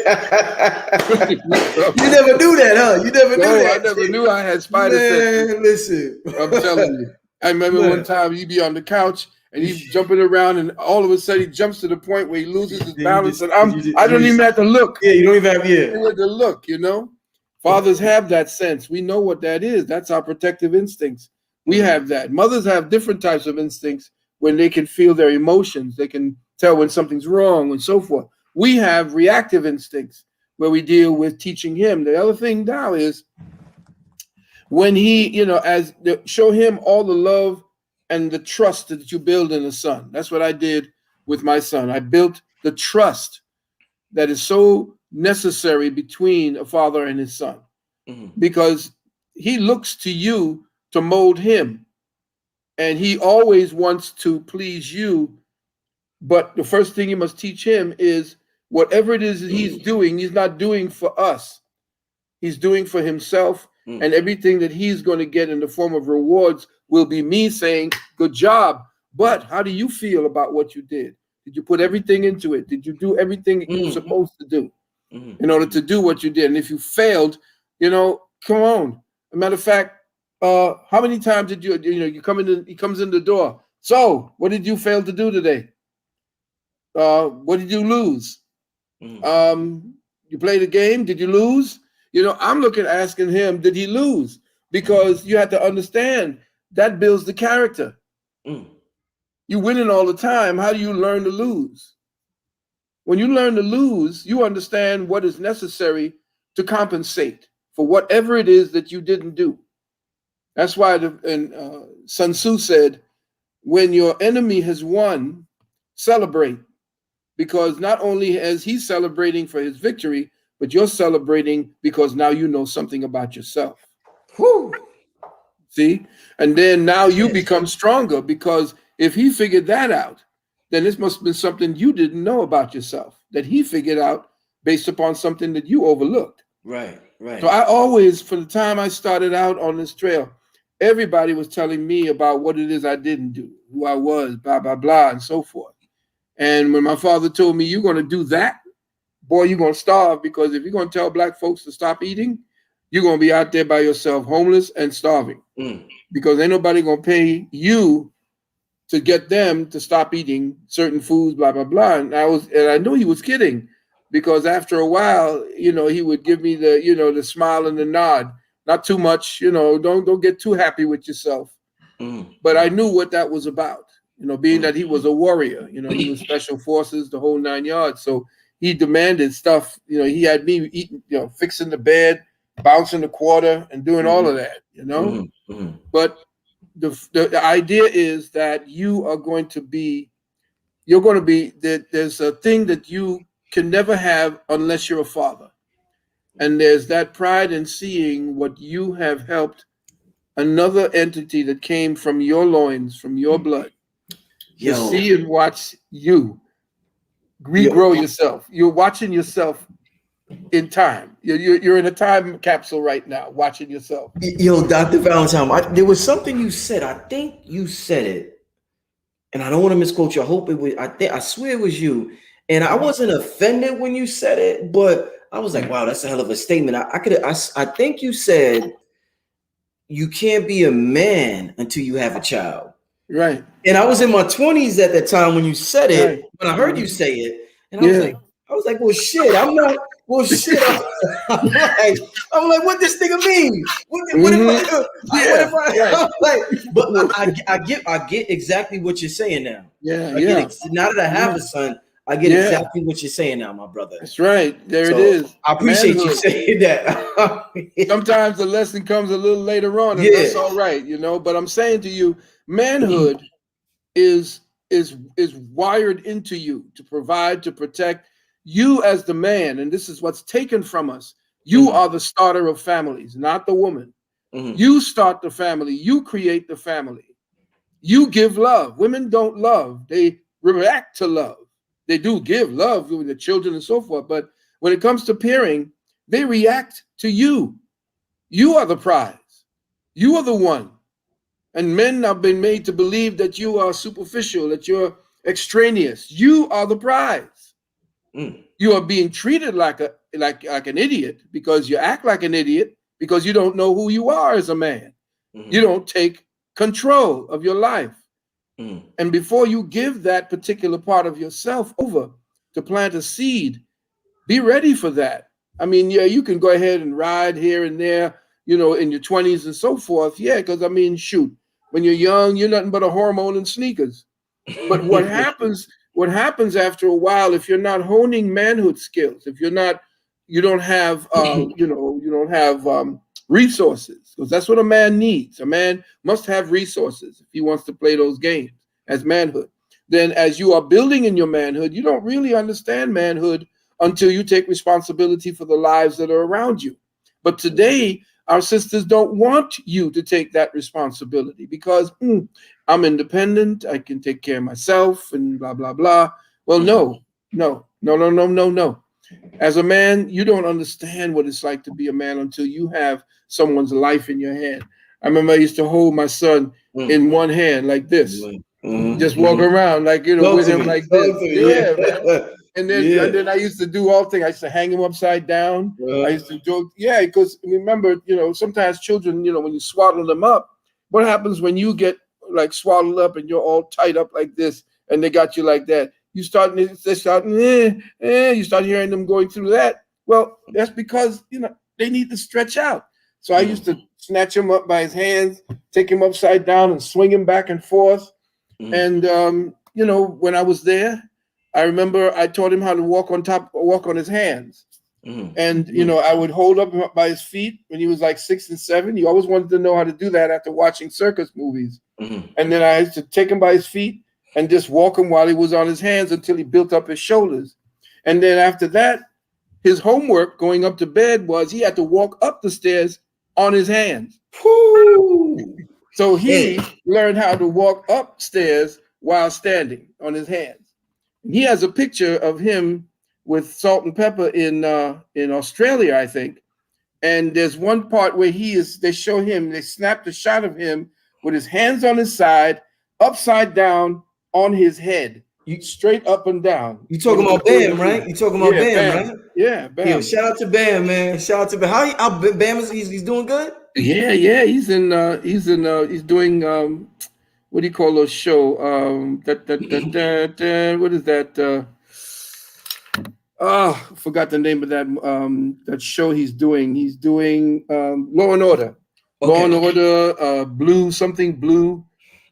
never do that, huh? You never do No, I that. never knew I had spider senses. Man, listen. I'm telling you. I remember one Man. time he'd be on the couch and he's jumping around, and all of a sudden he jumps to the point where he loses his Then you balance, just, and cause you just, I don't even have to look. yeah, you don't even have, I yeah. don't have to look, you know. Fathers have that sense. We know what that is. That's our protective instincts. We Mm, have that. Mothers have different types of instincts when they can feel their emotions. They can tell when something's wrong and so forth. We have reactive instincts where we deal with teaching him. The other thing now is when he, show him all the love and the trust that you build in a son. That's what I did with my son. I built the trust that is so necessary between a father and his son, mm, because he looks to you to mold him, and he always wants to please you. But the first thing you must teach him is whatever it is that he's doing, he's not doing for us. He's doing for himself, mm, and everything that he's going to get in the form of rewards will be me saying, "Good job." But how do you feel about what you did? Did you put everything into it? Did you do everything that you were mm, supposed to do mm, in order to do what you did? And if you failed, come on. As a matter of fact, how many times did you come in? He comes in the door. So, what did you fail to do today? What did you lose? mm, You played a game. Did you lose? I'm looking asking him, did he lose? Because you have to understand that builds the character. mm, You winning all the time. How do you learn to lose? When you learn to lose, you understand what is necessary to compensate for whatever it is that you didn't do. That's why Sun Tzu said, when your enemy has won, celebrate. Because not only is he celebrating for his victory, but you're celebrating because now you know something about yourself. whew, See? And then now you yes. become stronger, because if he figured that out, then this must have been something you didn't know about yourself that he figured out based upon something that you overlooked. Right, So right. I always, from the time I started out on this trail, everybody was telling me about what it is I didn't do, who I was, blah, blah, blah, and so forth. And when my father told me, you're going to do that, boy, you're going to starve, because if you're going to tell black folks to stop eating, you're going to be out there by yourself, homeless and starving, Mm, because ain't nobody going to pay you to get them to stop eating certain foods, blah, blah, blah. And I knew he was kidding, because after a while, he would give me the smile and the nod. Not too much, don't get too happy with yourself. mm, But I mm, knew what that was about, being mm, that he was a warrior, he was special forces, the whole 9 yards. So he demanded stuff. He had me eating, fixing the bed, bouncing the quarter, and doing all of mm, that. mm, mm, But the idea is that you're going to be, there's a thing that you can never have unless you're a father. And there's that pride in seeing what you have helped another entity that came from your loins, from your blood, to Yo, see and watch you yo, regrow yourself. You're watching yourself in time. You're in a time capsule right now, watching yourself. yo, Dr. Valentine, there was something you said. I think you said it, and I don't want to misquote you. I hope it was. I swear it was you. And I wasn't offended when you said it, but I was like, wow, that's a hell of a statement. I think you said you can't be a man until you have a child. Right, And I was in my 20s at that time when you said it, right. when I heard you say it, and Yeah. I was like, well, shit, I'm not, well, shit, I'm like, what this nigga mean? What if Hmm. what Yeah, if I, right. I'm like, but I get exactly what you're saying now. Yeah, yeah. Now that I have Mhm. a son, I get Yeah, exactly what you're saying now, my brother. that's right. There it So is. I appreciate you Manhood. saying that. Sometimes the lesson comes a little later on, and Yeah. that's all right, But I'm saying to you, manhood is is wired into you to provide, to protect you as the man, and this is what's taken from us. You Mhm, are the starter of families, not the woman. mhm, You start the family, you create the family. You give love. Women don't love, they react to love. They do give love with the children and so forth, but when it comes to peering, they react to you. You are the prize. You are the one. And men have been made to believe that you are superficial, that you're extraneous. You are the prize. mm, You are being treated like an idiot because you act like an idiot because you don't know who you are as a man. You mhm, don't take control of your life. mm, And before you give that particular part of yourself over to plant a seed, be ready for that. I mean, yeah, you can go ahead and ride here and there, in your 20s and so forth. Yeah, because I mean, shoot, when you're young, you're nothing but a hormone and sneakers. But what happens after a while, if you're not honing manhood skills, if you don't have, you don't have resources, because that's what a man needs. A man must have resources if he wants to play those games as manhood. Then, as you are building in your manhood, you don't really understand manhood until you take responsibility for the lives that are around you. But today, our sisters don't want you to take that responsibility because I'm independent. I can take care of myself and blah, blah, blah. Well, mhm. no, no, no, no, no, no, no. As a man, you don't understand what it's like to be a man until you have someone's life in your hand. I remember I used to hold my son Mm. in one hand like this, just walk Mhm. around like, Talk with to him me. like Talk this. to me. Yeah, man. Yeah. And then Yeah. and then I used to do all things. I used to hang him upside down. I Uh, used to do, yeah, because remember, sometimes children, when you swaddle them up, what happens when you get like swaddled up and you're all tight up like this, and they got you like that? They start, you start hearing them going through that. Well, that's because they need to stretch out. So I used to mm, snatch him up by his hands, take him upside down, and swing him back and forth. mm, And when I was there, I remember I taught him how to walk on his hands. mm, And mm, I would hold him up by his feet when he was like 6 and 7. He always wanted to know how to do that after watching circus movies. mm. And then I used to take him by his feet and just walk him while he was on his hands until he built up his shoulders. And then after that, his homework going up to bed was he had to walk up the stairs on his hands. Whew. So Hey. he learned how to walk upstairs while standing on his hands. He has a picture of him with salt and pepper in Australia, I think. And there's one part where they snapped a shot of him with his hands on his side, upside down on his head, You straight up and down you when talking he was about doing the Bam, right? move. You talking about Yeah, Bam, bam. right? Yeah, Yo, bam. shout out to Bam, man. Shout out to Bam. Bam is he's doing good? Yeah, yeah. He's doing what do you call those show? What is that? Forgot the name of that show he's doing. He's doing Law and Order, Law and Okay. Order, Blue something Blue,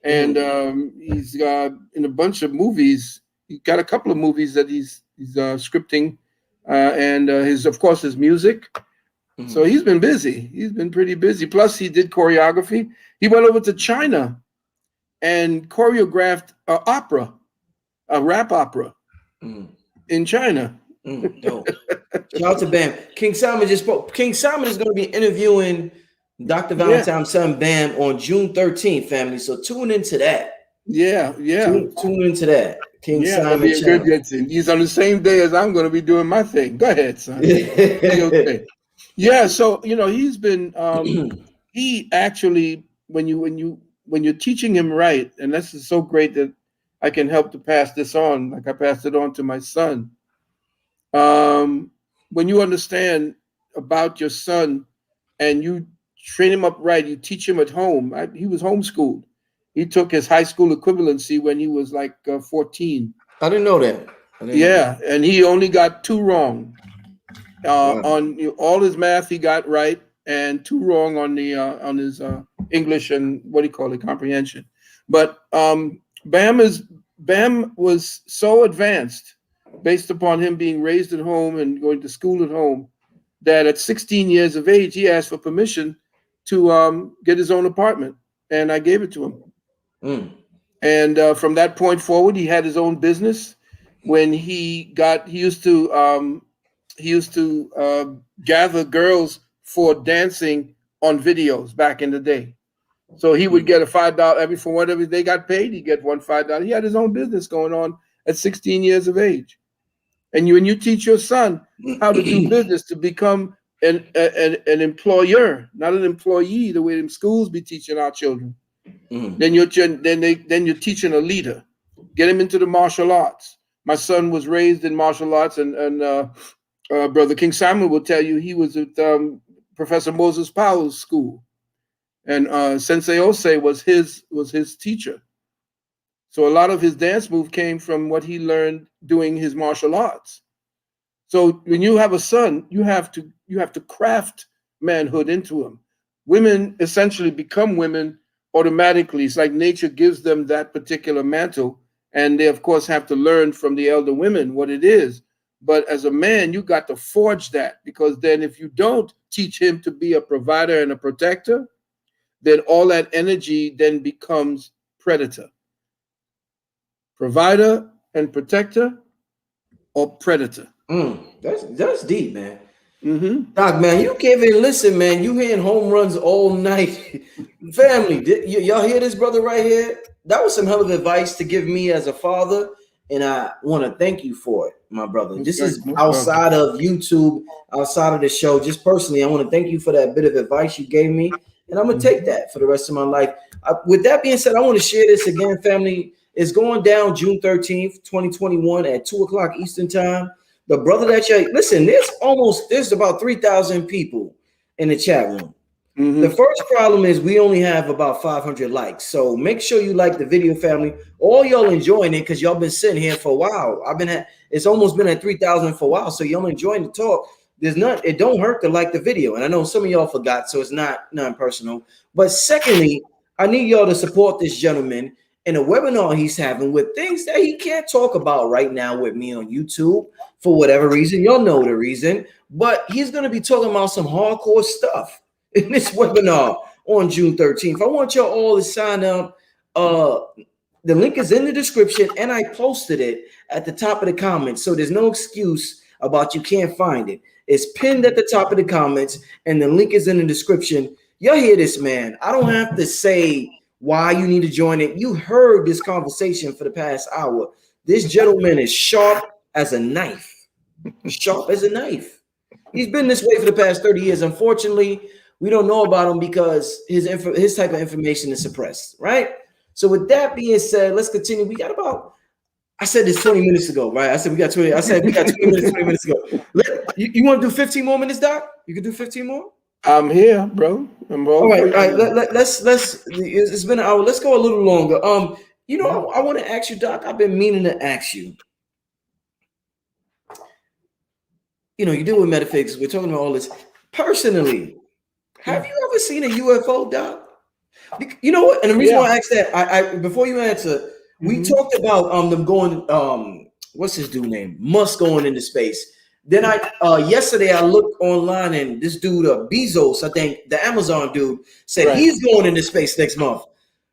and Mm, he's in a bunch of movies. He got a couple of movies that he's scripting, and his of course his music. So mm. he's been busy. He's been pretty busy. Plus he did choreography. He went over to China and choreographed an opera, a rap opera Mm, in China. Yo, shout out to Bam. King Simon just spoke. King Simon is going to be interviewing Dr. Yeah. Valentine's son Bam on June 13th, family. So tune into that. Yeah. Tune into that. King Yeah, it'll Simon be a good channel. good thing. He's on the same day as I'm going to be doing my thing. Go ahead, son. Be okay. Yeah, so he's been he actually when you're teaching him right, and this is so great that I can help to pass this on, like I passed it on to my son. When you understand about your son and you train him up right, you teach him at home. He was homeschooled. He took his high school equivalency when he was like 14. I didn't know that. I didn't know Yeah, and he only got two wrong that. Wow. on all his math. He got right, and two wrong on his English and what do you call it, comprehension. But Bam was so advanced based upon him being raised at home and going to school at home that at 16 years of age he asked for permission to get his own apartment, and I gave it to him. Mm. And from that point forward, he had his own business. When he used to gather girls for dancing on videos back in the day. So he would get a $5 for whatever they got paid. He'd get $5. He had his own business going on at 16 years of age. And when you teach your son how to do business, to become an employer, not an employee, the way them schools be teaching our children, then you're teaching a leader. Get him into the martial arts. My son was raised in martial arts, and Brother King Simon will tell you he was at Professor Moses Powell's school, and Sensei Osei was his teacher. So a lot of his dance move came from what he learned doing his martial arts. So when you have a son, you have to craft manhood into him. Women essentially become women automatically. It's like nature gives them that particular mantle, and they of course have to learn from the elder women what it is. But as a man, you got to forge that, because then if you don't teach him to be a provider and a protector, then all that energy then becomes predator. Provider and protector, or predator. That's deep, man. Mm-hmm. Doc, man, you can't even listen, man. You hitting home runs all night. Family, y'all hear this brother right here? That was some hell of advice to give me as a father, and I want to thank you for it, my brother. This is outside of YouTube, outside of the show. Just personally, I want to thank you for that bit of advice you gave me, and I'm going to take that for the rest of my life. With that being said, I want to share this again, family. It's going down June 13th, 2021 at 2 o'clock Eastern time. The brother that you listen, there's about 3,000 people in the chat room. The first problem is we only have about 500 likes. So make sure you like the video, family. All y'all enjoying it because y'all been sitting here for a while. It's almost been at 3,000 for a while. So y'all enjoying the talk. It don't hurt to like the video. And I know some of y'all forgot, so it's not personal. But secondly, I need y'all to support this gentleman in a webinar he's having with things that he can't talk about right now with me on YouTube for whatever reason. Y'all know the reason, but he's going to be talking about some hardcore stuff in this webinar on June 13th. I want y'all all to sign up. The link is in the description, and I posted it at the top of the comments, so there's no excuse about you can't find it. It's pinned at the top of the comments, and the link is in the description. Y'all hear this, man. I don't have to say why you need to join it. You heard this conversation for the past hour. This gentleman is sharp as a knife. Sharp as a knife. He's been this way for the past 30 years. Unfortunately, we don't know about him because his type of information is suppressed, right? So with that being said, let's continue. We got about, I said this 20 minutes ago, right? I said we got 20 minutes ago. You want to do 15 more minutes, Doc? You can do 15 more? I'm here, bro. All right. Let's. It's been an hour. Let's go a little longer. I want to ask you, Doc. I've been meaning to ask you. You deal with metaphysics. We're talking about all this. Personally, have you ever seen a UFO, Doc? You know what? And the reason why I asked that, I before you answer, we talked about them going. What's his dude name? Musk going into space. Then yesterday I looked online and this dude Bezos, I think the Amazon dude, said he's going into space next month.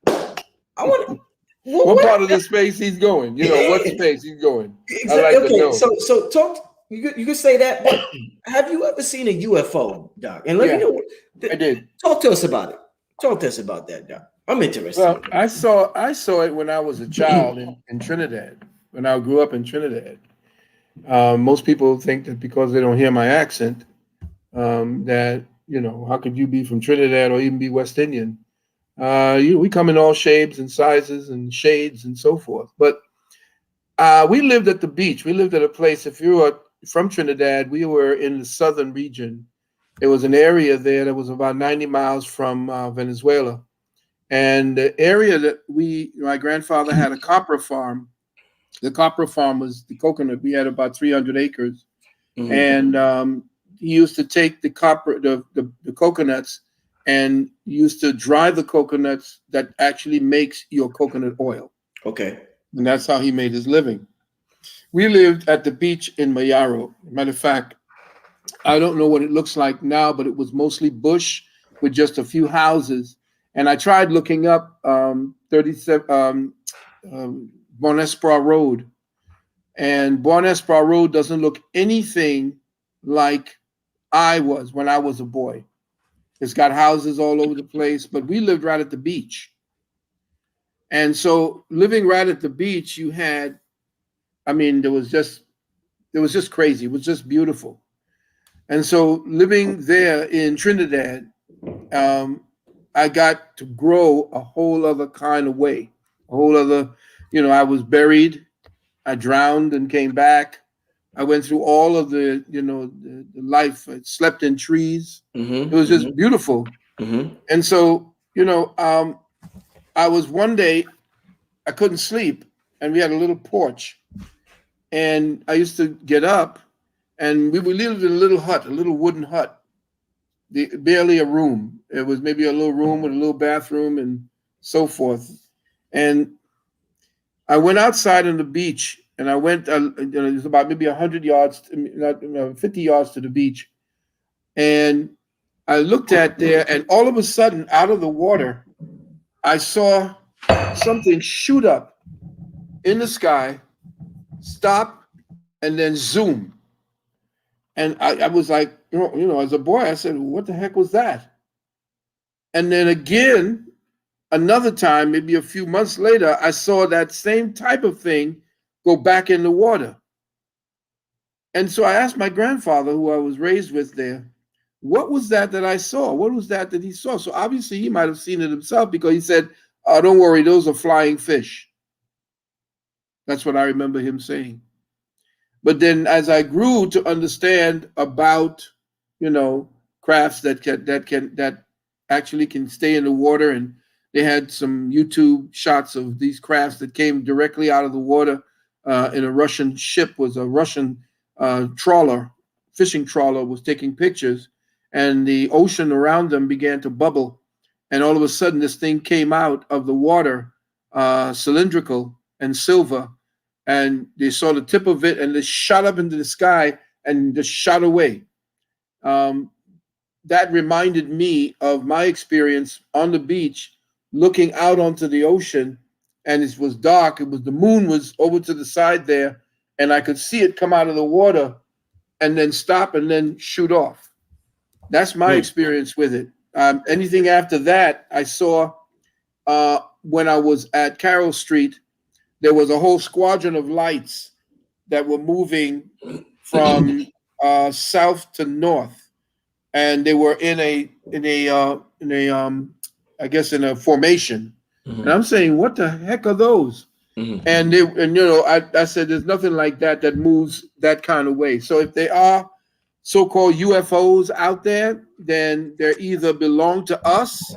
I want what part of the space he's going? What space he's going? Exactly. I like to know. So talk. You could say that, but have you ever seen a UFO, Doc? And let me Yeah, know. I did. Talk to us about it. Talk to us about that, Doc. I'm interested. Well, I saw it when I was a child in Trinidad. When I grew up in Trinidad, most people think that because they don't hear my accent, that how could you be from Trinidad or even be West Indian? We come in all shapes and sizes and shades and so forth. But we lived at the beach. We lived at a place. If you were from Trinidad, we were in the southern region. There was an area there that was about 90 miles from Venezuela. And the area that my grandfather had a copra farm. The copra farm was the coconut. We had about 300 acres. Mhm. And he used to take the coconuts and used to dry the coconuts that actually makes your coconut oil. Okay. And that's how he made his living. We lived at the beach in Mayaro. Matter of fact, I don't know what it looks like now, but it was mostly bush with just a few houses. And I tried looking up 37 Bon Espoir Road, and Bon Espoir Road doesn't look anything like I was when I was a boy. It's got houses all over the place, but we lived right at the beach. And so living right at the beach, you had, I mean, it was just crazy. It was just beautiful. And so living there in Trinidad, um, I got to grow a whole other kind of way, a whole other, I was buried, I drowned and came back. I went through all of the life. I slept in trees. It Mm-hmm. was just Mm-hmm. beautiful. Mm-hmm. And so, I was one day, I couldn't sleep, and we had a little porch. And I used to get up, and we lived in a little hut, a little wooden hut, barely a room. It was maybe a little room with a little bathroom and so forth. And I went outside on the beach, and I went. It was about maybe 100 yards, 50 yards to the beach, and I looked at there, and all of a sudden, out of the water, I saw something shoot up in the sky, stop, and then zoom. And I was like, as a boy, I said, "What the heck was that?" And then again, another time, maybe a few months later, I saw that same type of thing go back in the water. And so I asked my grandfather, who I was raised with there, what was that I saw? What was that he saw? So obviously he might have seen it himself, because he said, "Oh, don't worry, those are flying fish." That's what I remember him saying. But then as I grew to understand about, you know, crafts that actually can stay in the water, and they had some YouTube shots of these crafts that came directly out of the water. In a Russian ship, was a Russian trawler, fishing trawler, was taking pictures, and the ocean around them began to bubble, and all of a sudden this thing came out of the water, cylindrical and silver, and they saw the tip of it, and it shot up into the sky and just shot away. Um, that reminded me of my experience on the beach, looking out onto the ocean, and it was dark. It was, the moon was over to the side there, and I could see it come out of the water and then stop and then shoot off. That's my Hmm. experience with it. Anything after that, I saw when I was at Carroll Street. There was a whole squadron of lights that were moving from south to north, and they were in a I guess in a formation. And Mm-hmm. I'm saying, what the heck are those? Mm-hmm. And I said, there's nothing like that moves that kind of way. So if they are so-called UFOs out there, then they either belong to us,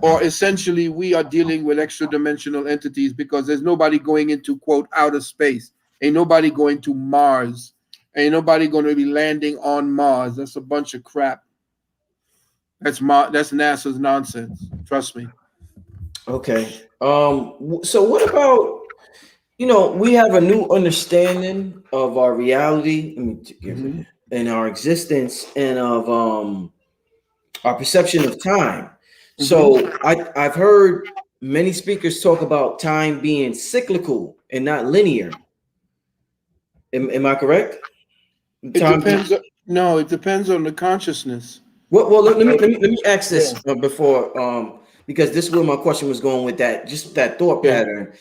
or essentially we are dealing with extra dimensional entities, because there's nobody going into, quote, outer space. Ain't nobody going to Mars. Ain't nobody going to be landing on Mars. That's a bunch of crap. That's NASA's nonsense. Trust me. Okay. So what about, we have a new understanding of our reality, Hmm. and our existence, and of our perception of time. Hmm. So I've heard many speakers talk about time being cyclical and not linear. Am I correct? It Time. depends. No, it depends on the consciousness. Well, let me ask Yeah. this before, because this is where my question was going with that, just that thought Okay. pattern.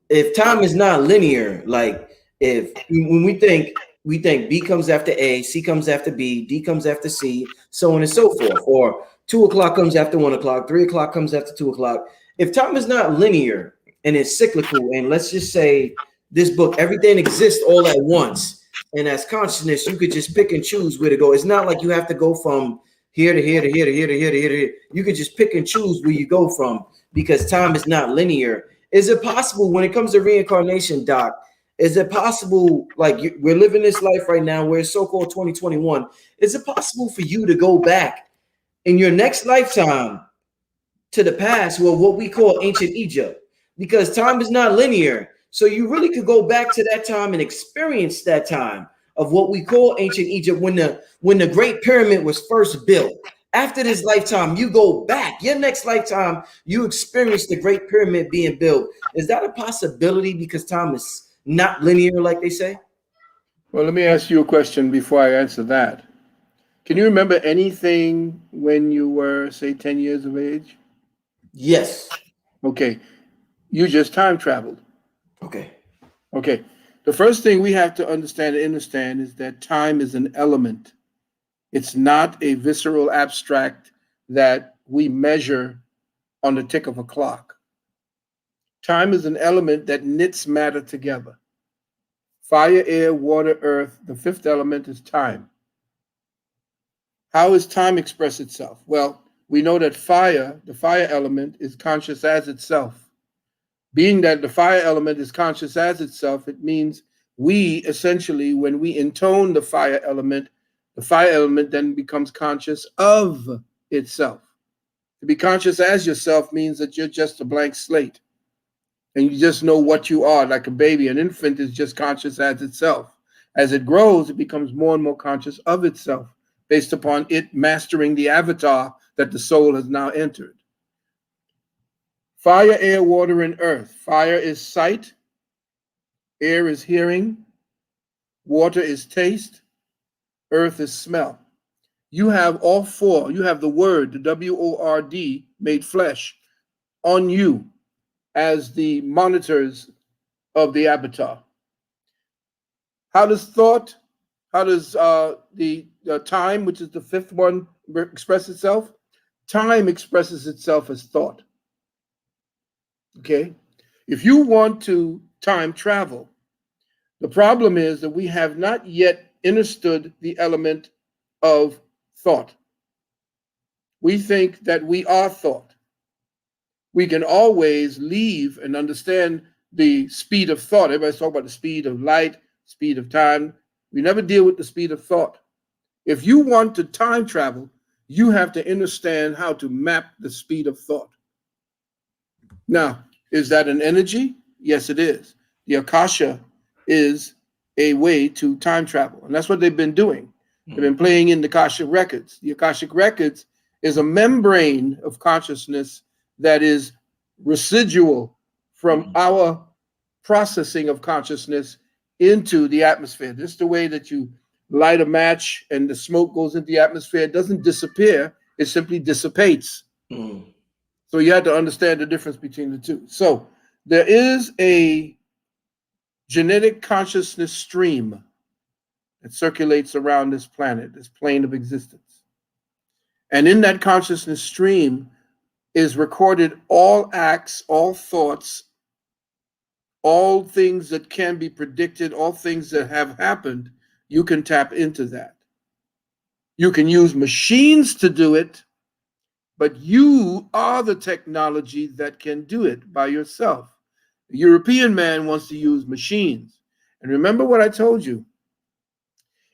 If time is not linear, like if when we think B comes after A, C comes after B, D comes after C, so on and so forth, or 2 o'clock comes after 1 o'clock, 3 o'clock comes after 2 o'clock. If time is not linear and it's cyclical, and let's just say this book, everything exists all at once, and as consciousness, you could just pick and choose where to go. It's not like you have to go from here to here to here to here to here to here to here. You could just pick and choose where you go from because time is not linear. Is it possible when it comes to reincarnation, Doc? Is it possible, like we're living this life right now, where it's so-called 2021? Is it possible for you to go back in your next lifetime to the past, well, what we call ancient Egypt? Because time is not linear. So you really could go back to that time and experience that time of what we call ancient Egypt when the Great Pyramid was first built. After this lifetime, you go back. Your next lifetime, you experience the Great Pyramid being built. Is that a possibility because time is not linear, like they say? Well, let me ask you a question before I answer that. Can you remember anything when you were, say, 10 years of age? Yes. Okay. You just time traveled. Okay. Okay. The first thing we have to understand is that time is an element. It's not a visceral abstract that we measure on the tick of a clock. Time is an element that knits matter together. Fire, air, water, earth. The fifth element is time. How does time express itself? Well, we know that fire, the fire element, is conscious as itself. Being that the fire element is conscious as itself, it means we essentially, when we intone the fire element then becomes conscious of itself. To be conscious as yourself means that you're just a blank slate and you just know what you are, like a baby. An infant is just conscious as itself. As it grows, it becomes more and more conscious of itself based upon it mastering the avatar that the soul has now entered. Fire, air, water, and earth. Fire is sight, air is hearing, water is taste, earth is smell. You have all four. You have the word, the WORD, made flesh on you as the monitors of the avatar. How does thought, how does the time, which is the fifth one, express itself? Time expresses itself as thought. Okay? If you want to time travel, the problem is that we have not yet understood the element of thought. We think that we are thought. We can always leave and understand the speed of thought. Everybody's talking about the speed of light, speed of time. We never deal with the speed of thought. If you want to time travel, you have to understand how to map the speed of thought. Now, is that an energy? Yes, it is. The Akasha is a way to time travel, and that's what they've been doing. They've been playing in the Akashic records. The Akashic records is a membrane of consciousness that is residual from our processing of consciousness into the atmosphere. This is the way that you light a match and the smoke goes into the atmosphere. It doesn't disappear, it simply dissipates. Mm. So you have to understand the difference between the two. So there is a genetic consciousness stream that circulates around this planet, this plane of existence. And in that consciousness stream is recorded all acts, all thoughts, all things that can be predicted, all things that have happened. You can tap into that. You can use machines to do it, but you are the technology that can do it by yourself. The European man wants to use machines. And remember what I told you.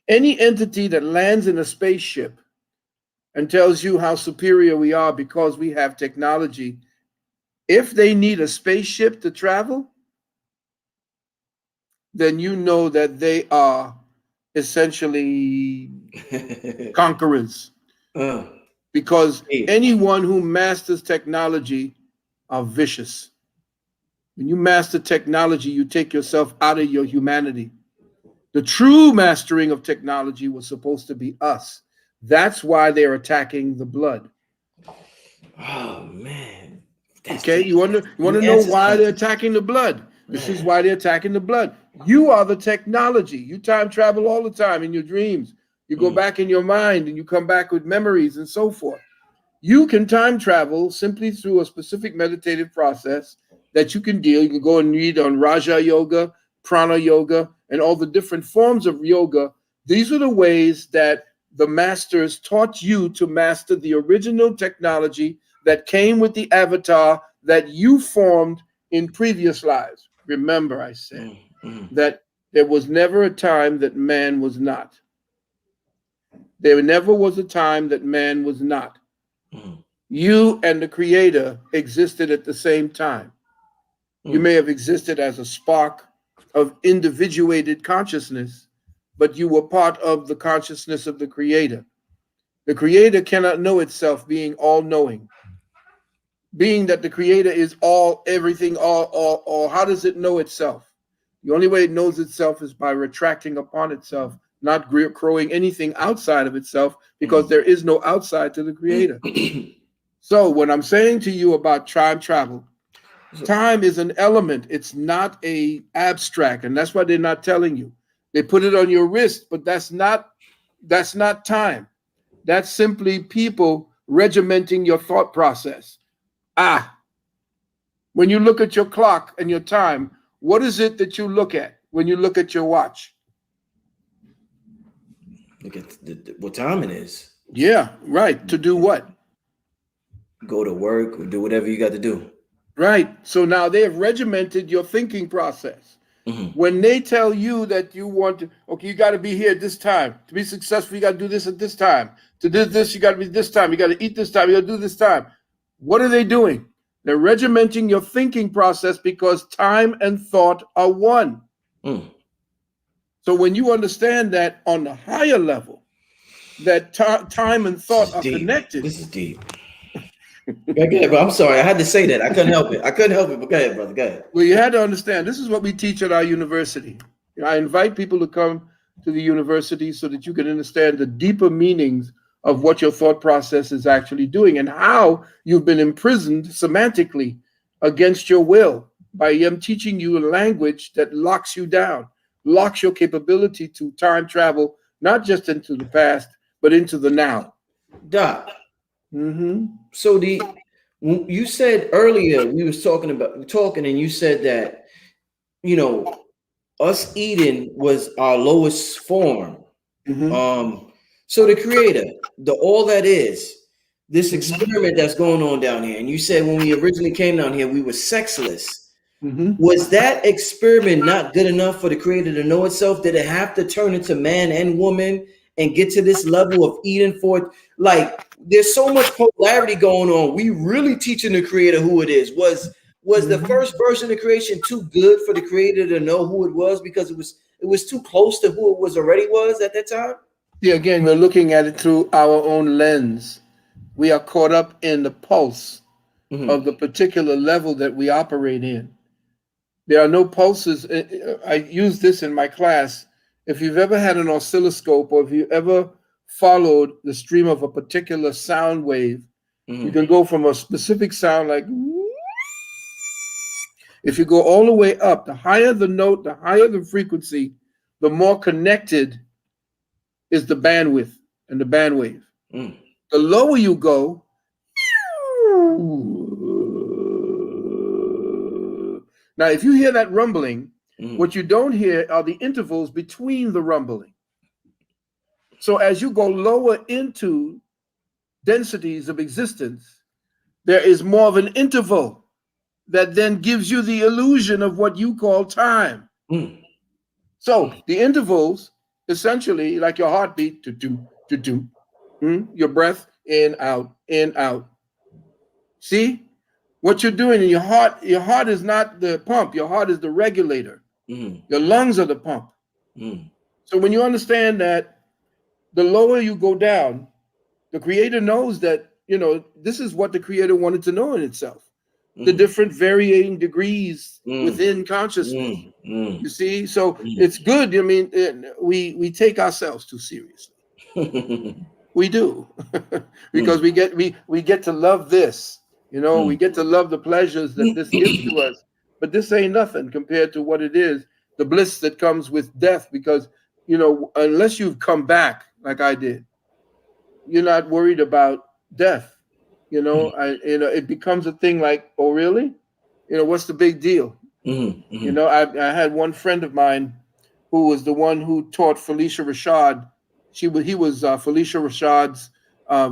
Any entity that lands in a spaceship and tells you how superior we are because we have technology, if they need a spaceship to travel, then you know that they are essentially conquerors. Because anyone who masters technology are vicious. When you master technology, you take yourself out of your humanity. The true mastering of technology was supposed to be us. That's why they're attacking the blood. Oh man, Okay, you want to you know answered why they're something. attacking the blood? This is Man. why they're attacking the blood. You are the technology. You time travel all the time in your dreams. You go Mm, back in your mind and you come back with memories and so forth. You can time travel simply through a specific meditative process that you can deal. You can go and read on Raja Yoga, Prana Yoga, and all the different forms of yoga. These are the ways that the masters taught you to master the original technology that came with the avatar that you formed in previous lives. Remember, I said mm, mm, that there was never a time that man was not. There never was a time that man was not. mm, You and the creator existed at the same time. You mm. may have existed as a spark of individuated consciousness, but you were part of the consciousness of the creator. The creator cannot know itself being all knowing. Being that the creator is all, everything, all, how does it know itself? The only way it knows itself is by retracting upon itself, not growing anything outside of itself, because there is no outside to the creator. So, when I'm saying to you about time travel, So, time is an element. It's not a abstract, and that's why they're not telling you. They put it on your wrist, but that's not time. That's simply people regimenting your thought process. Ah, when you look at your clock and your time, what is it that you look at when you look at your watch? look at what time it is. Yeah, right. To do what? Go to work or do whatever you got to do. Right. So now they have regimented your thinking process. Hmm. When they tell you that you want to, okay, you got to be here at this time. To be successful, you got to do this at this time. To do this, you got to be this time. You got to eat this time. You got to do this time. What are they doing? They're regimenting your thinking process because time and thought are one. Mm. So when you understand that on the higher level, that time and This thought is are deep. connected. This is deep. Go ahead, bro. I'm sorry. I had to say that. I couldn't help it. I couldn't help it. But go ahead, brother. Go ahead. Well, you had to understand this is what we teach at our university. I invite people to come to the university so that you can understand the deeper meanings of what your thought process is actually doing and how you've been imprisoned semantically against your will by them teaching you a language that locks you down, locks your capability to time travel, not just into the past, but into the now. Doc. Mm-hmm. So you said earlier we was talking and you said that you know us eating was our lowest form. Mm-hmm. So the creator, the all that is, this Mm-hmm. experiment that's going on down here, and you said when we originally came down here, we were sexless. Mm-hmm. Was that experiment not good enough for the creator to know itself? Did it have to turn into man and woman and get to this level of eating forth? Like, there's so much polarity going on. We really teaching the creator who it is. Was the Mm-hmm. first version of creation too good for the creator to know who it was because it was too close to who it was already was at that time? Yeah, again, we're looking at it through our own lens. We are caught up in the pulse of Hmm. the particular level that we operate in. There are no pulses. I use this in my class. If you've ever had an oscilloscope or if you ever followed the stream of a particular sound wave, you Hmm. can go from a specific sound like, if you go all the way up, the higher the note, the higher the frequency, the more connected is the bandwidth and the bandwave. Mm. The lower you go, now if you hear that rumbling, Mm. what you don't hear are the intervals between the rumbling. So as you go lower into densities of existence, there is more of an interval that then gives you the illusion of what you call time. Mm. So the intervals, essentially, like your heartbeat, to do, your breath in, out, in, out. See what you're doing in your heart is not the pump, your heart is the regulator. Mm. Your lungs are the pump. Mm. So when you understand that the lower you go down, the creator knows that, this is what the creator wanted to know in itself. the different varying degrees within consciousness. You see, so it's good. I mean, we take ourselves too seriously. We do, because we get to love this. You know, we get to love the pleasures that this gives to us. But this ain't nothing compared to what it is, the bliss that comes with death. Because, you know, unless you've come back like I did, you're not worried about death. You know, it becomes a thing like, oh, really? You know, what's the big deal? You know, I had one friend of mine who was the one who taught Felicia Rashad. He was Felicia Rashad's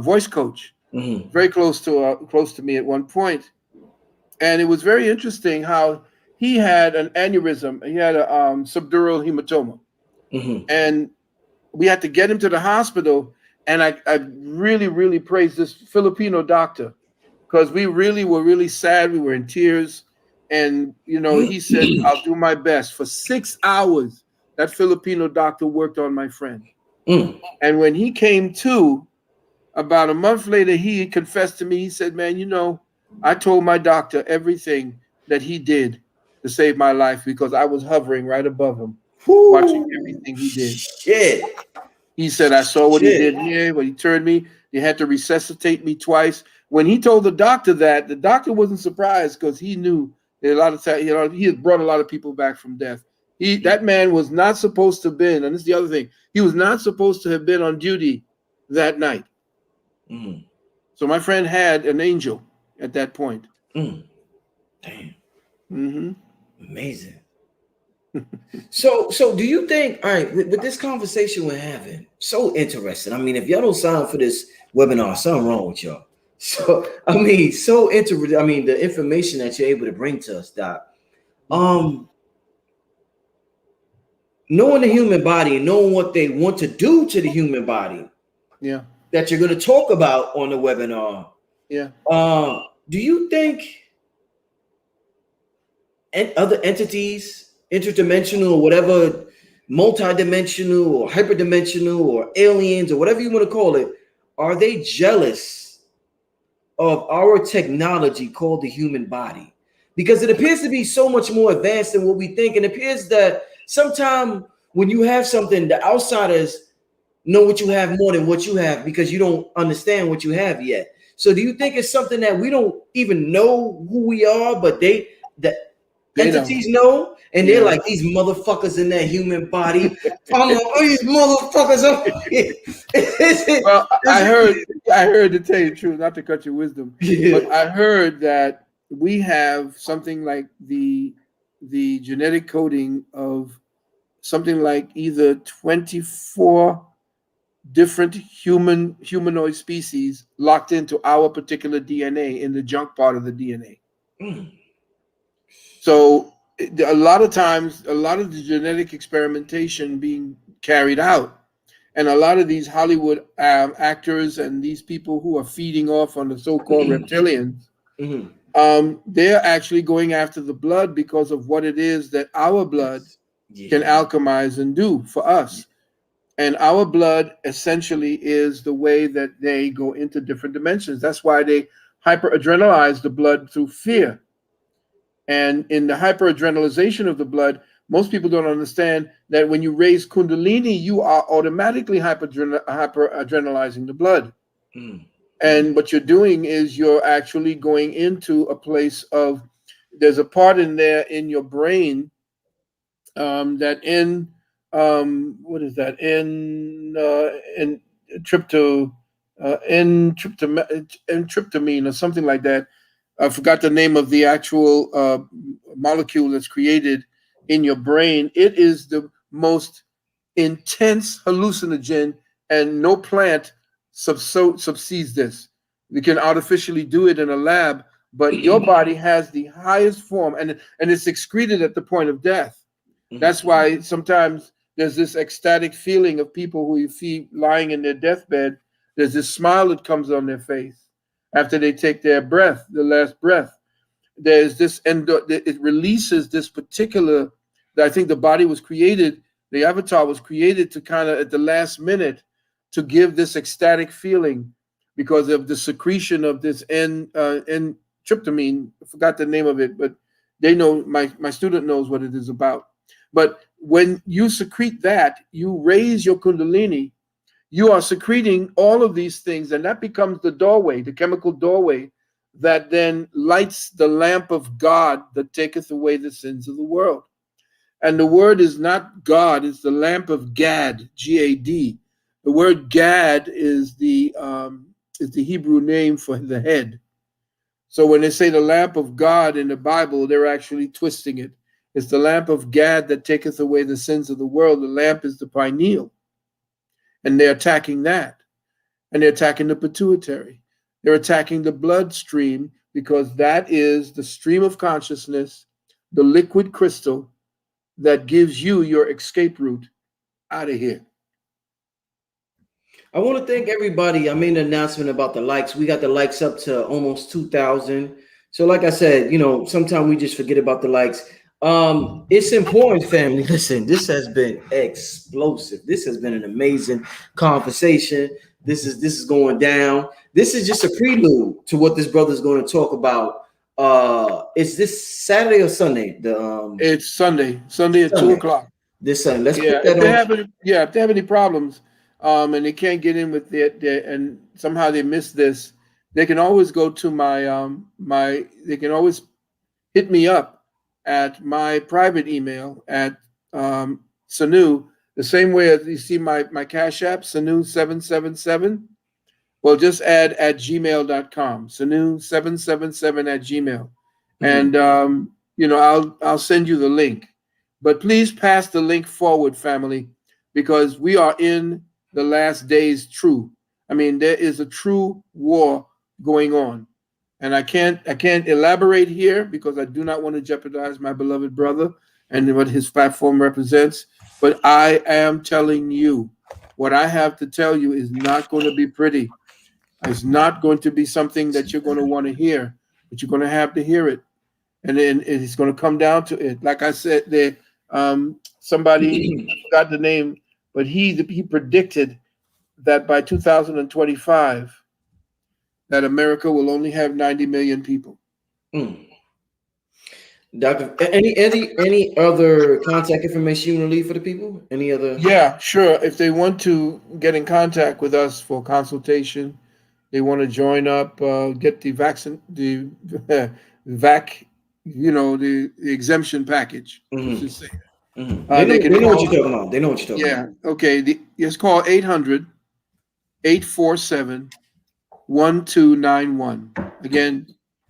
voice coach, very close to me at one point. And it was very interesting how he had an aneurysm. He had a subdural hematoma, and we had to get him to the hospital. And I really, really praise this Filipino doctor, because we really were really sad. We were in tears. And, you know, he said, I'll do my best. For 6 hours, that Filipino doctor worked on my friend. And when he came to, about a month later, he confessed to me. He said, man, you know, I told my doctor everything that he did to save my life, because I was hovering right above him, watching everything he did. Shit. He said, I saw what he did here, when he turned me. They had to resuscitate me twice. When he told the doctor that, the doctor wasn't surprised, because he knew that a lot of times, you know, he had brought a lot of people back from death. That man was not supposed to have been, and this is the other thing, he was not supposed to have been on duty that night. So my friend had an angel at that point. Damn. Amazing. So do you think, all right, with this conversation we're having, so interesting. I mean, if y'all don't sign up for this webinar, something wrong with y'all. So, I mean, so interesting. I mean, the information that you're able to bring to us, Doc. Knowing the human body and knowing what they want to do to the human body. Yeah. That you're going to talk about on the webinar. Yeah. Do you think other entities, interdimensional or whatever, multidimensional or hyperdimensional or aliens or whatever you want to call it, are they jealous of our technology called the human body? Because it appears to be so much more advanced than what we think. And it appears that sometimes when you have something, the outsiders know what you have more than what you have, because you don't understand what you have yet. So do you think it's something that we don't even know who we are, but the entities know, and they're like, these motherfuckers in that human body. I'm like, oh, these motherfuckers up here. Well, I heard, to tell you the truth, not to cut your wisdom, but I heard that we have something like the genetic coding of something like either 24 different humanoid species locked into our particular DNA in the junk part of the DNA. So a lot of times, a lot of the genetic experimentation being carried out, and a lot of these Hollywood actors and these people who are feeding off on the so-called reptilians, they're actually going after the blood because of what it is that our blood can alchemize and do for us. And our blood essentially is the way that they go into different dimensions. That's why they hyperadrenalize the blood through fear. And in the hyperadrenalization of the blood, most people don't understand that when you raise Kundalini, you are automatically hyperadrenalizing the blood. And what you're doing is you're actually going into a place of, there's a part in there in your brain that what is that? Tryptamine or something like that. I forgot the name of the actual molecule that's created in your brain. It is the most intense hallucinogen, and no plant subsedes this. We can artificially do it in a lab, but your body has the highest form, and it's excreted at the point of death. That's why sometimes there's this ecstatic feeling of people who you see lying in their deathbed. There's this smile that comes on their face after they take their breath, the last breath. There's this, and it releases this particular, I think the body was created, the avatar was created to kind of at the last minute to give this ecstatic feeling because of the secretion of this tryptamine. I forgot the name of it, but they know, my student knows what it is about. But when you secrete that, you raise your kundalini. You are secreting all of these things, and that becomes the doorway, the chemical doorway that then lights the lamp of God that taketh away the sins of the world. And the word is not God, it's the lamp of Gad, G-A-D. The word Gad is the Hebrew name for the head. So when they say the lamp of God in the Bible, they're actually twisting it. It's the lamp of Gad that taketh away the sins of the world. The lamp is the pineal, and they're attacking that. And they're attacking the pituitary. They're attacking the bloodstream, because that is the stream of consciousness, the liquid crystal that gives you your escape route out of here. I want to thank everybody. I made an announcement about the likes. We got the likes up to almost 2,000. So, like I said, sometimes we just forget about the likes. It's important, family. Listen, this has been explosive. This has been an amazing conversation. This is going down. This is just a prelude to what this brother's going to talk about. Is this Saturday or Sunday? It's Sunday at Sunday. 2:00. This Sunday. Let's Yeah, put that on. if they have any problems, and they can't get in with it, and somehow they miss this, they can always go to they can always hit me up at my private email at Sanu, the same way as you see my Cash App, Sanu777. Well, just add at gmail.com, Sanu777 at Gmail. And I'll send you the link. But please pass the link forward, family, because we are in the last days true. I mean, there is a true war going on. And I can't elaborate here because I do not want to jeopardize my beloved brother and what his platform represents. But I am telling you, what I have to tell you is not going to be pretty. It's not going to be something that you're going to want to hear, but you're going to have to hear it. And then it's going to come down to it. Like I said, somebody, I forgot the name, but he predicted that by 2025, that America will only have 90 million people. Doctor, any other contact information you want to leave for the people? Any other? Yeah, sure. If they want to get in contact with us for consultation, they want to join up, get the vaccine, the the exemption package. Let's just say that. They know what you're talking about. They know what you're talking about. Yeah. Okay. It's called 800-847-1291. Again,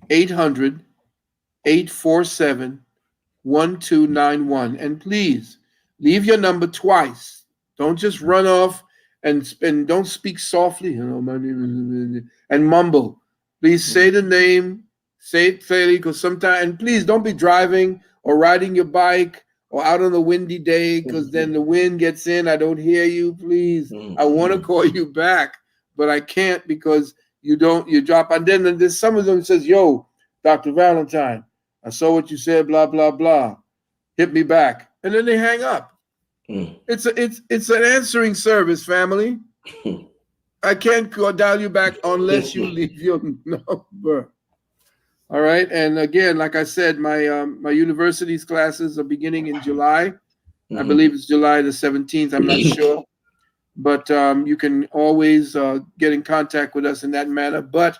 800-847-1291. And please leave your number twice. Don't just run off and don't speak softly. My name is, and mumble. Please say the name, say it clearly, because sometimes, and please don't be driving or riding your bike or out on a windy day, because then the wind gets in. I don't hear you. Please, I want to call you back, but I can't because you drop. And then there's some of them that says, "Yo, Dr. Valentine, I saw what you said, blah, blah, blah. Hit me back." And then they hang up. It's an answering service, family. I can't dial you back unless you leave your number. All right. And again, like I said, my university's classes are beginning in July. I believe it's July the 17th. I'm not sure. But you can always get in contact with us in that manner. But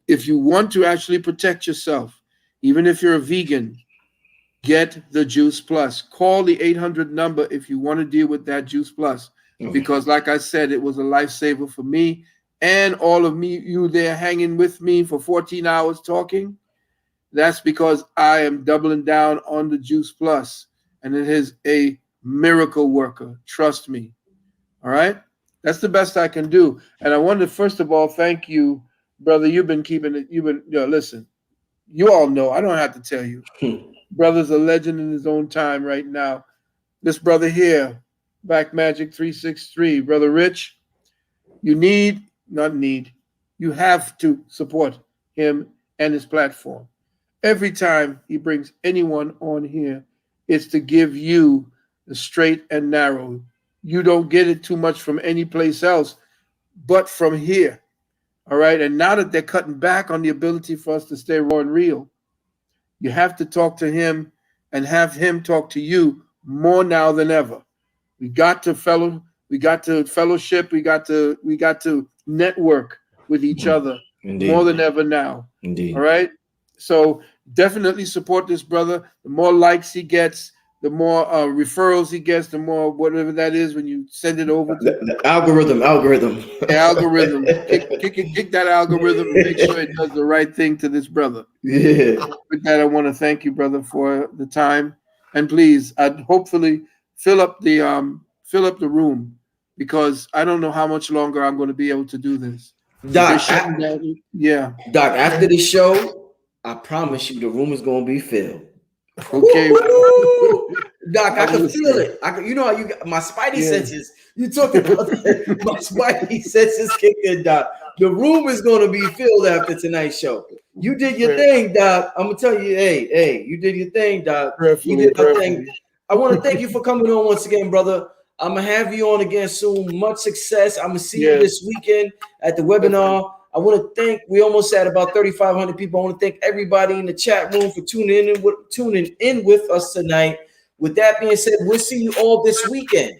if you want to actually protect yourself, even if you're a vegan, get the Juice Plus. Call the 800 number if you want to deal with that Juice Plus. Because like I said, it was a lifesaver for me and all of you there hanging with me for 14 hours talking. That's because I am doubling down on the Juice Plus, and it is a miracle worker. Trust me. All right? That's the best I can do. And I want to, first of all, thank you, brother. You've been keeping it. Listen, you all know. I don't have to tell you. Brother's a legend in his own time right now. This brother here, Black Magic 363, Brother Rich, you have to support him and his platform. Every time he brings anyone on here, it's to give you the straight and narrow. You don't get it too much from any place else but from here. All right. And now that they're cutting back on the ability for us to stay raw and real, you have to talk to him and have him talk to you more now than ever. We got to fellowship, we got to network with each other more Indeed. than ever now. All Indeed. right. So definitely support this brother. The more likes he gets, the more referrals he gets, the more whatever that is when you send it over to The algorithm. the algorithm. Kick that algorithm and make sure it does the right thing to this brother. Yeah. With that, I want to thank you, brother, for the time. And please, I'd hopefully fill up the room, because I don't know how much longer I'm going to be able to do this. If they're Doc, shutting down, yeah. Doc, after the show, I promise you the room is gonna be filled. Okay. Woo-hoo! Doc, I I'm can feel listening. it. You know how you got my spidey Yeah. senses. You talked about that. My spidey senses kicked in, Doc. The room is gonna be filled after tonight's show. You did your thing, Doc. I'm gonna tell you, hey, you did your thing, Doc. You did your thing. I want to thank you for coming on once again, brother. I'm gonna have you on again soon. Much success. I'm gonna see you this weekend at the webinar. I want to thank. We almost had about 3,500 people. I want to thank everybody in the chat room for tuning in with us tonight. With that being said, we'll see you all this weekend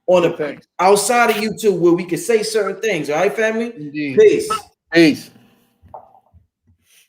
on outside of YouTube where we can say certain things. All right, family. Indeed. Peace. Peace.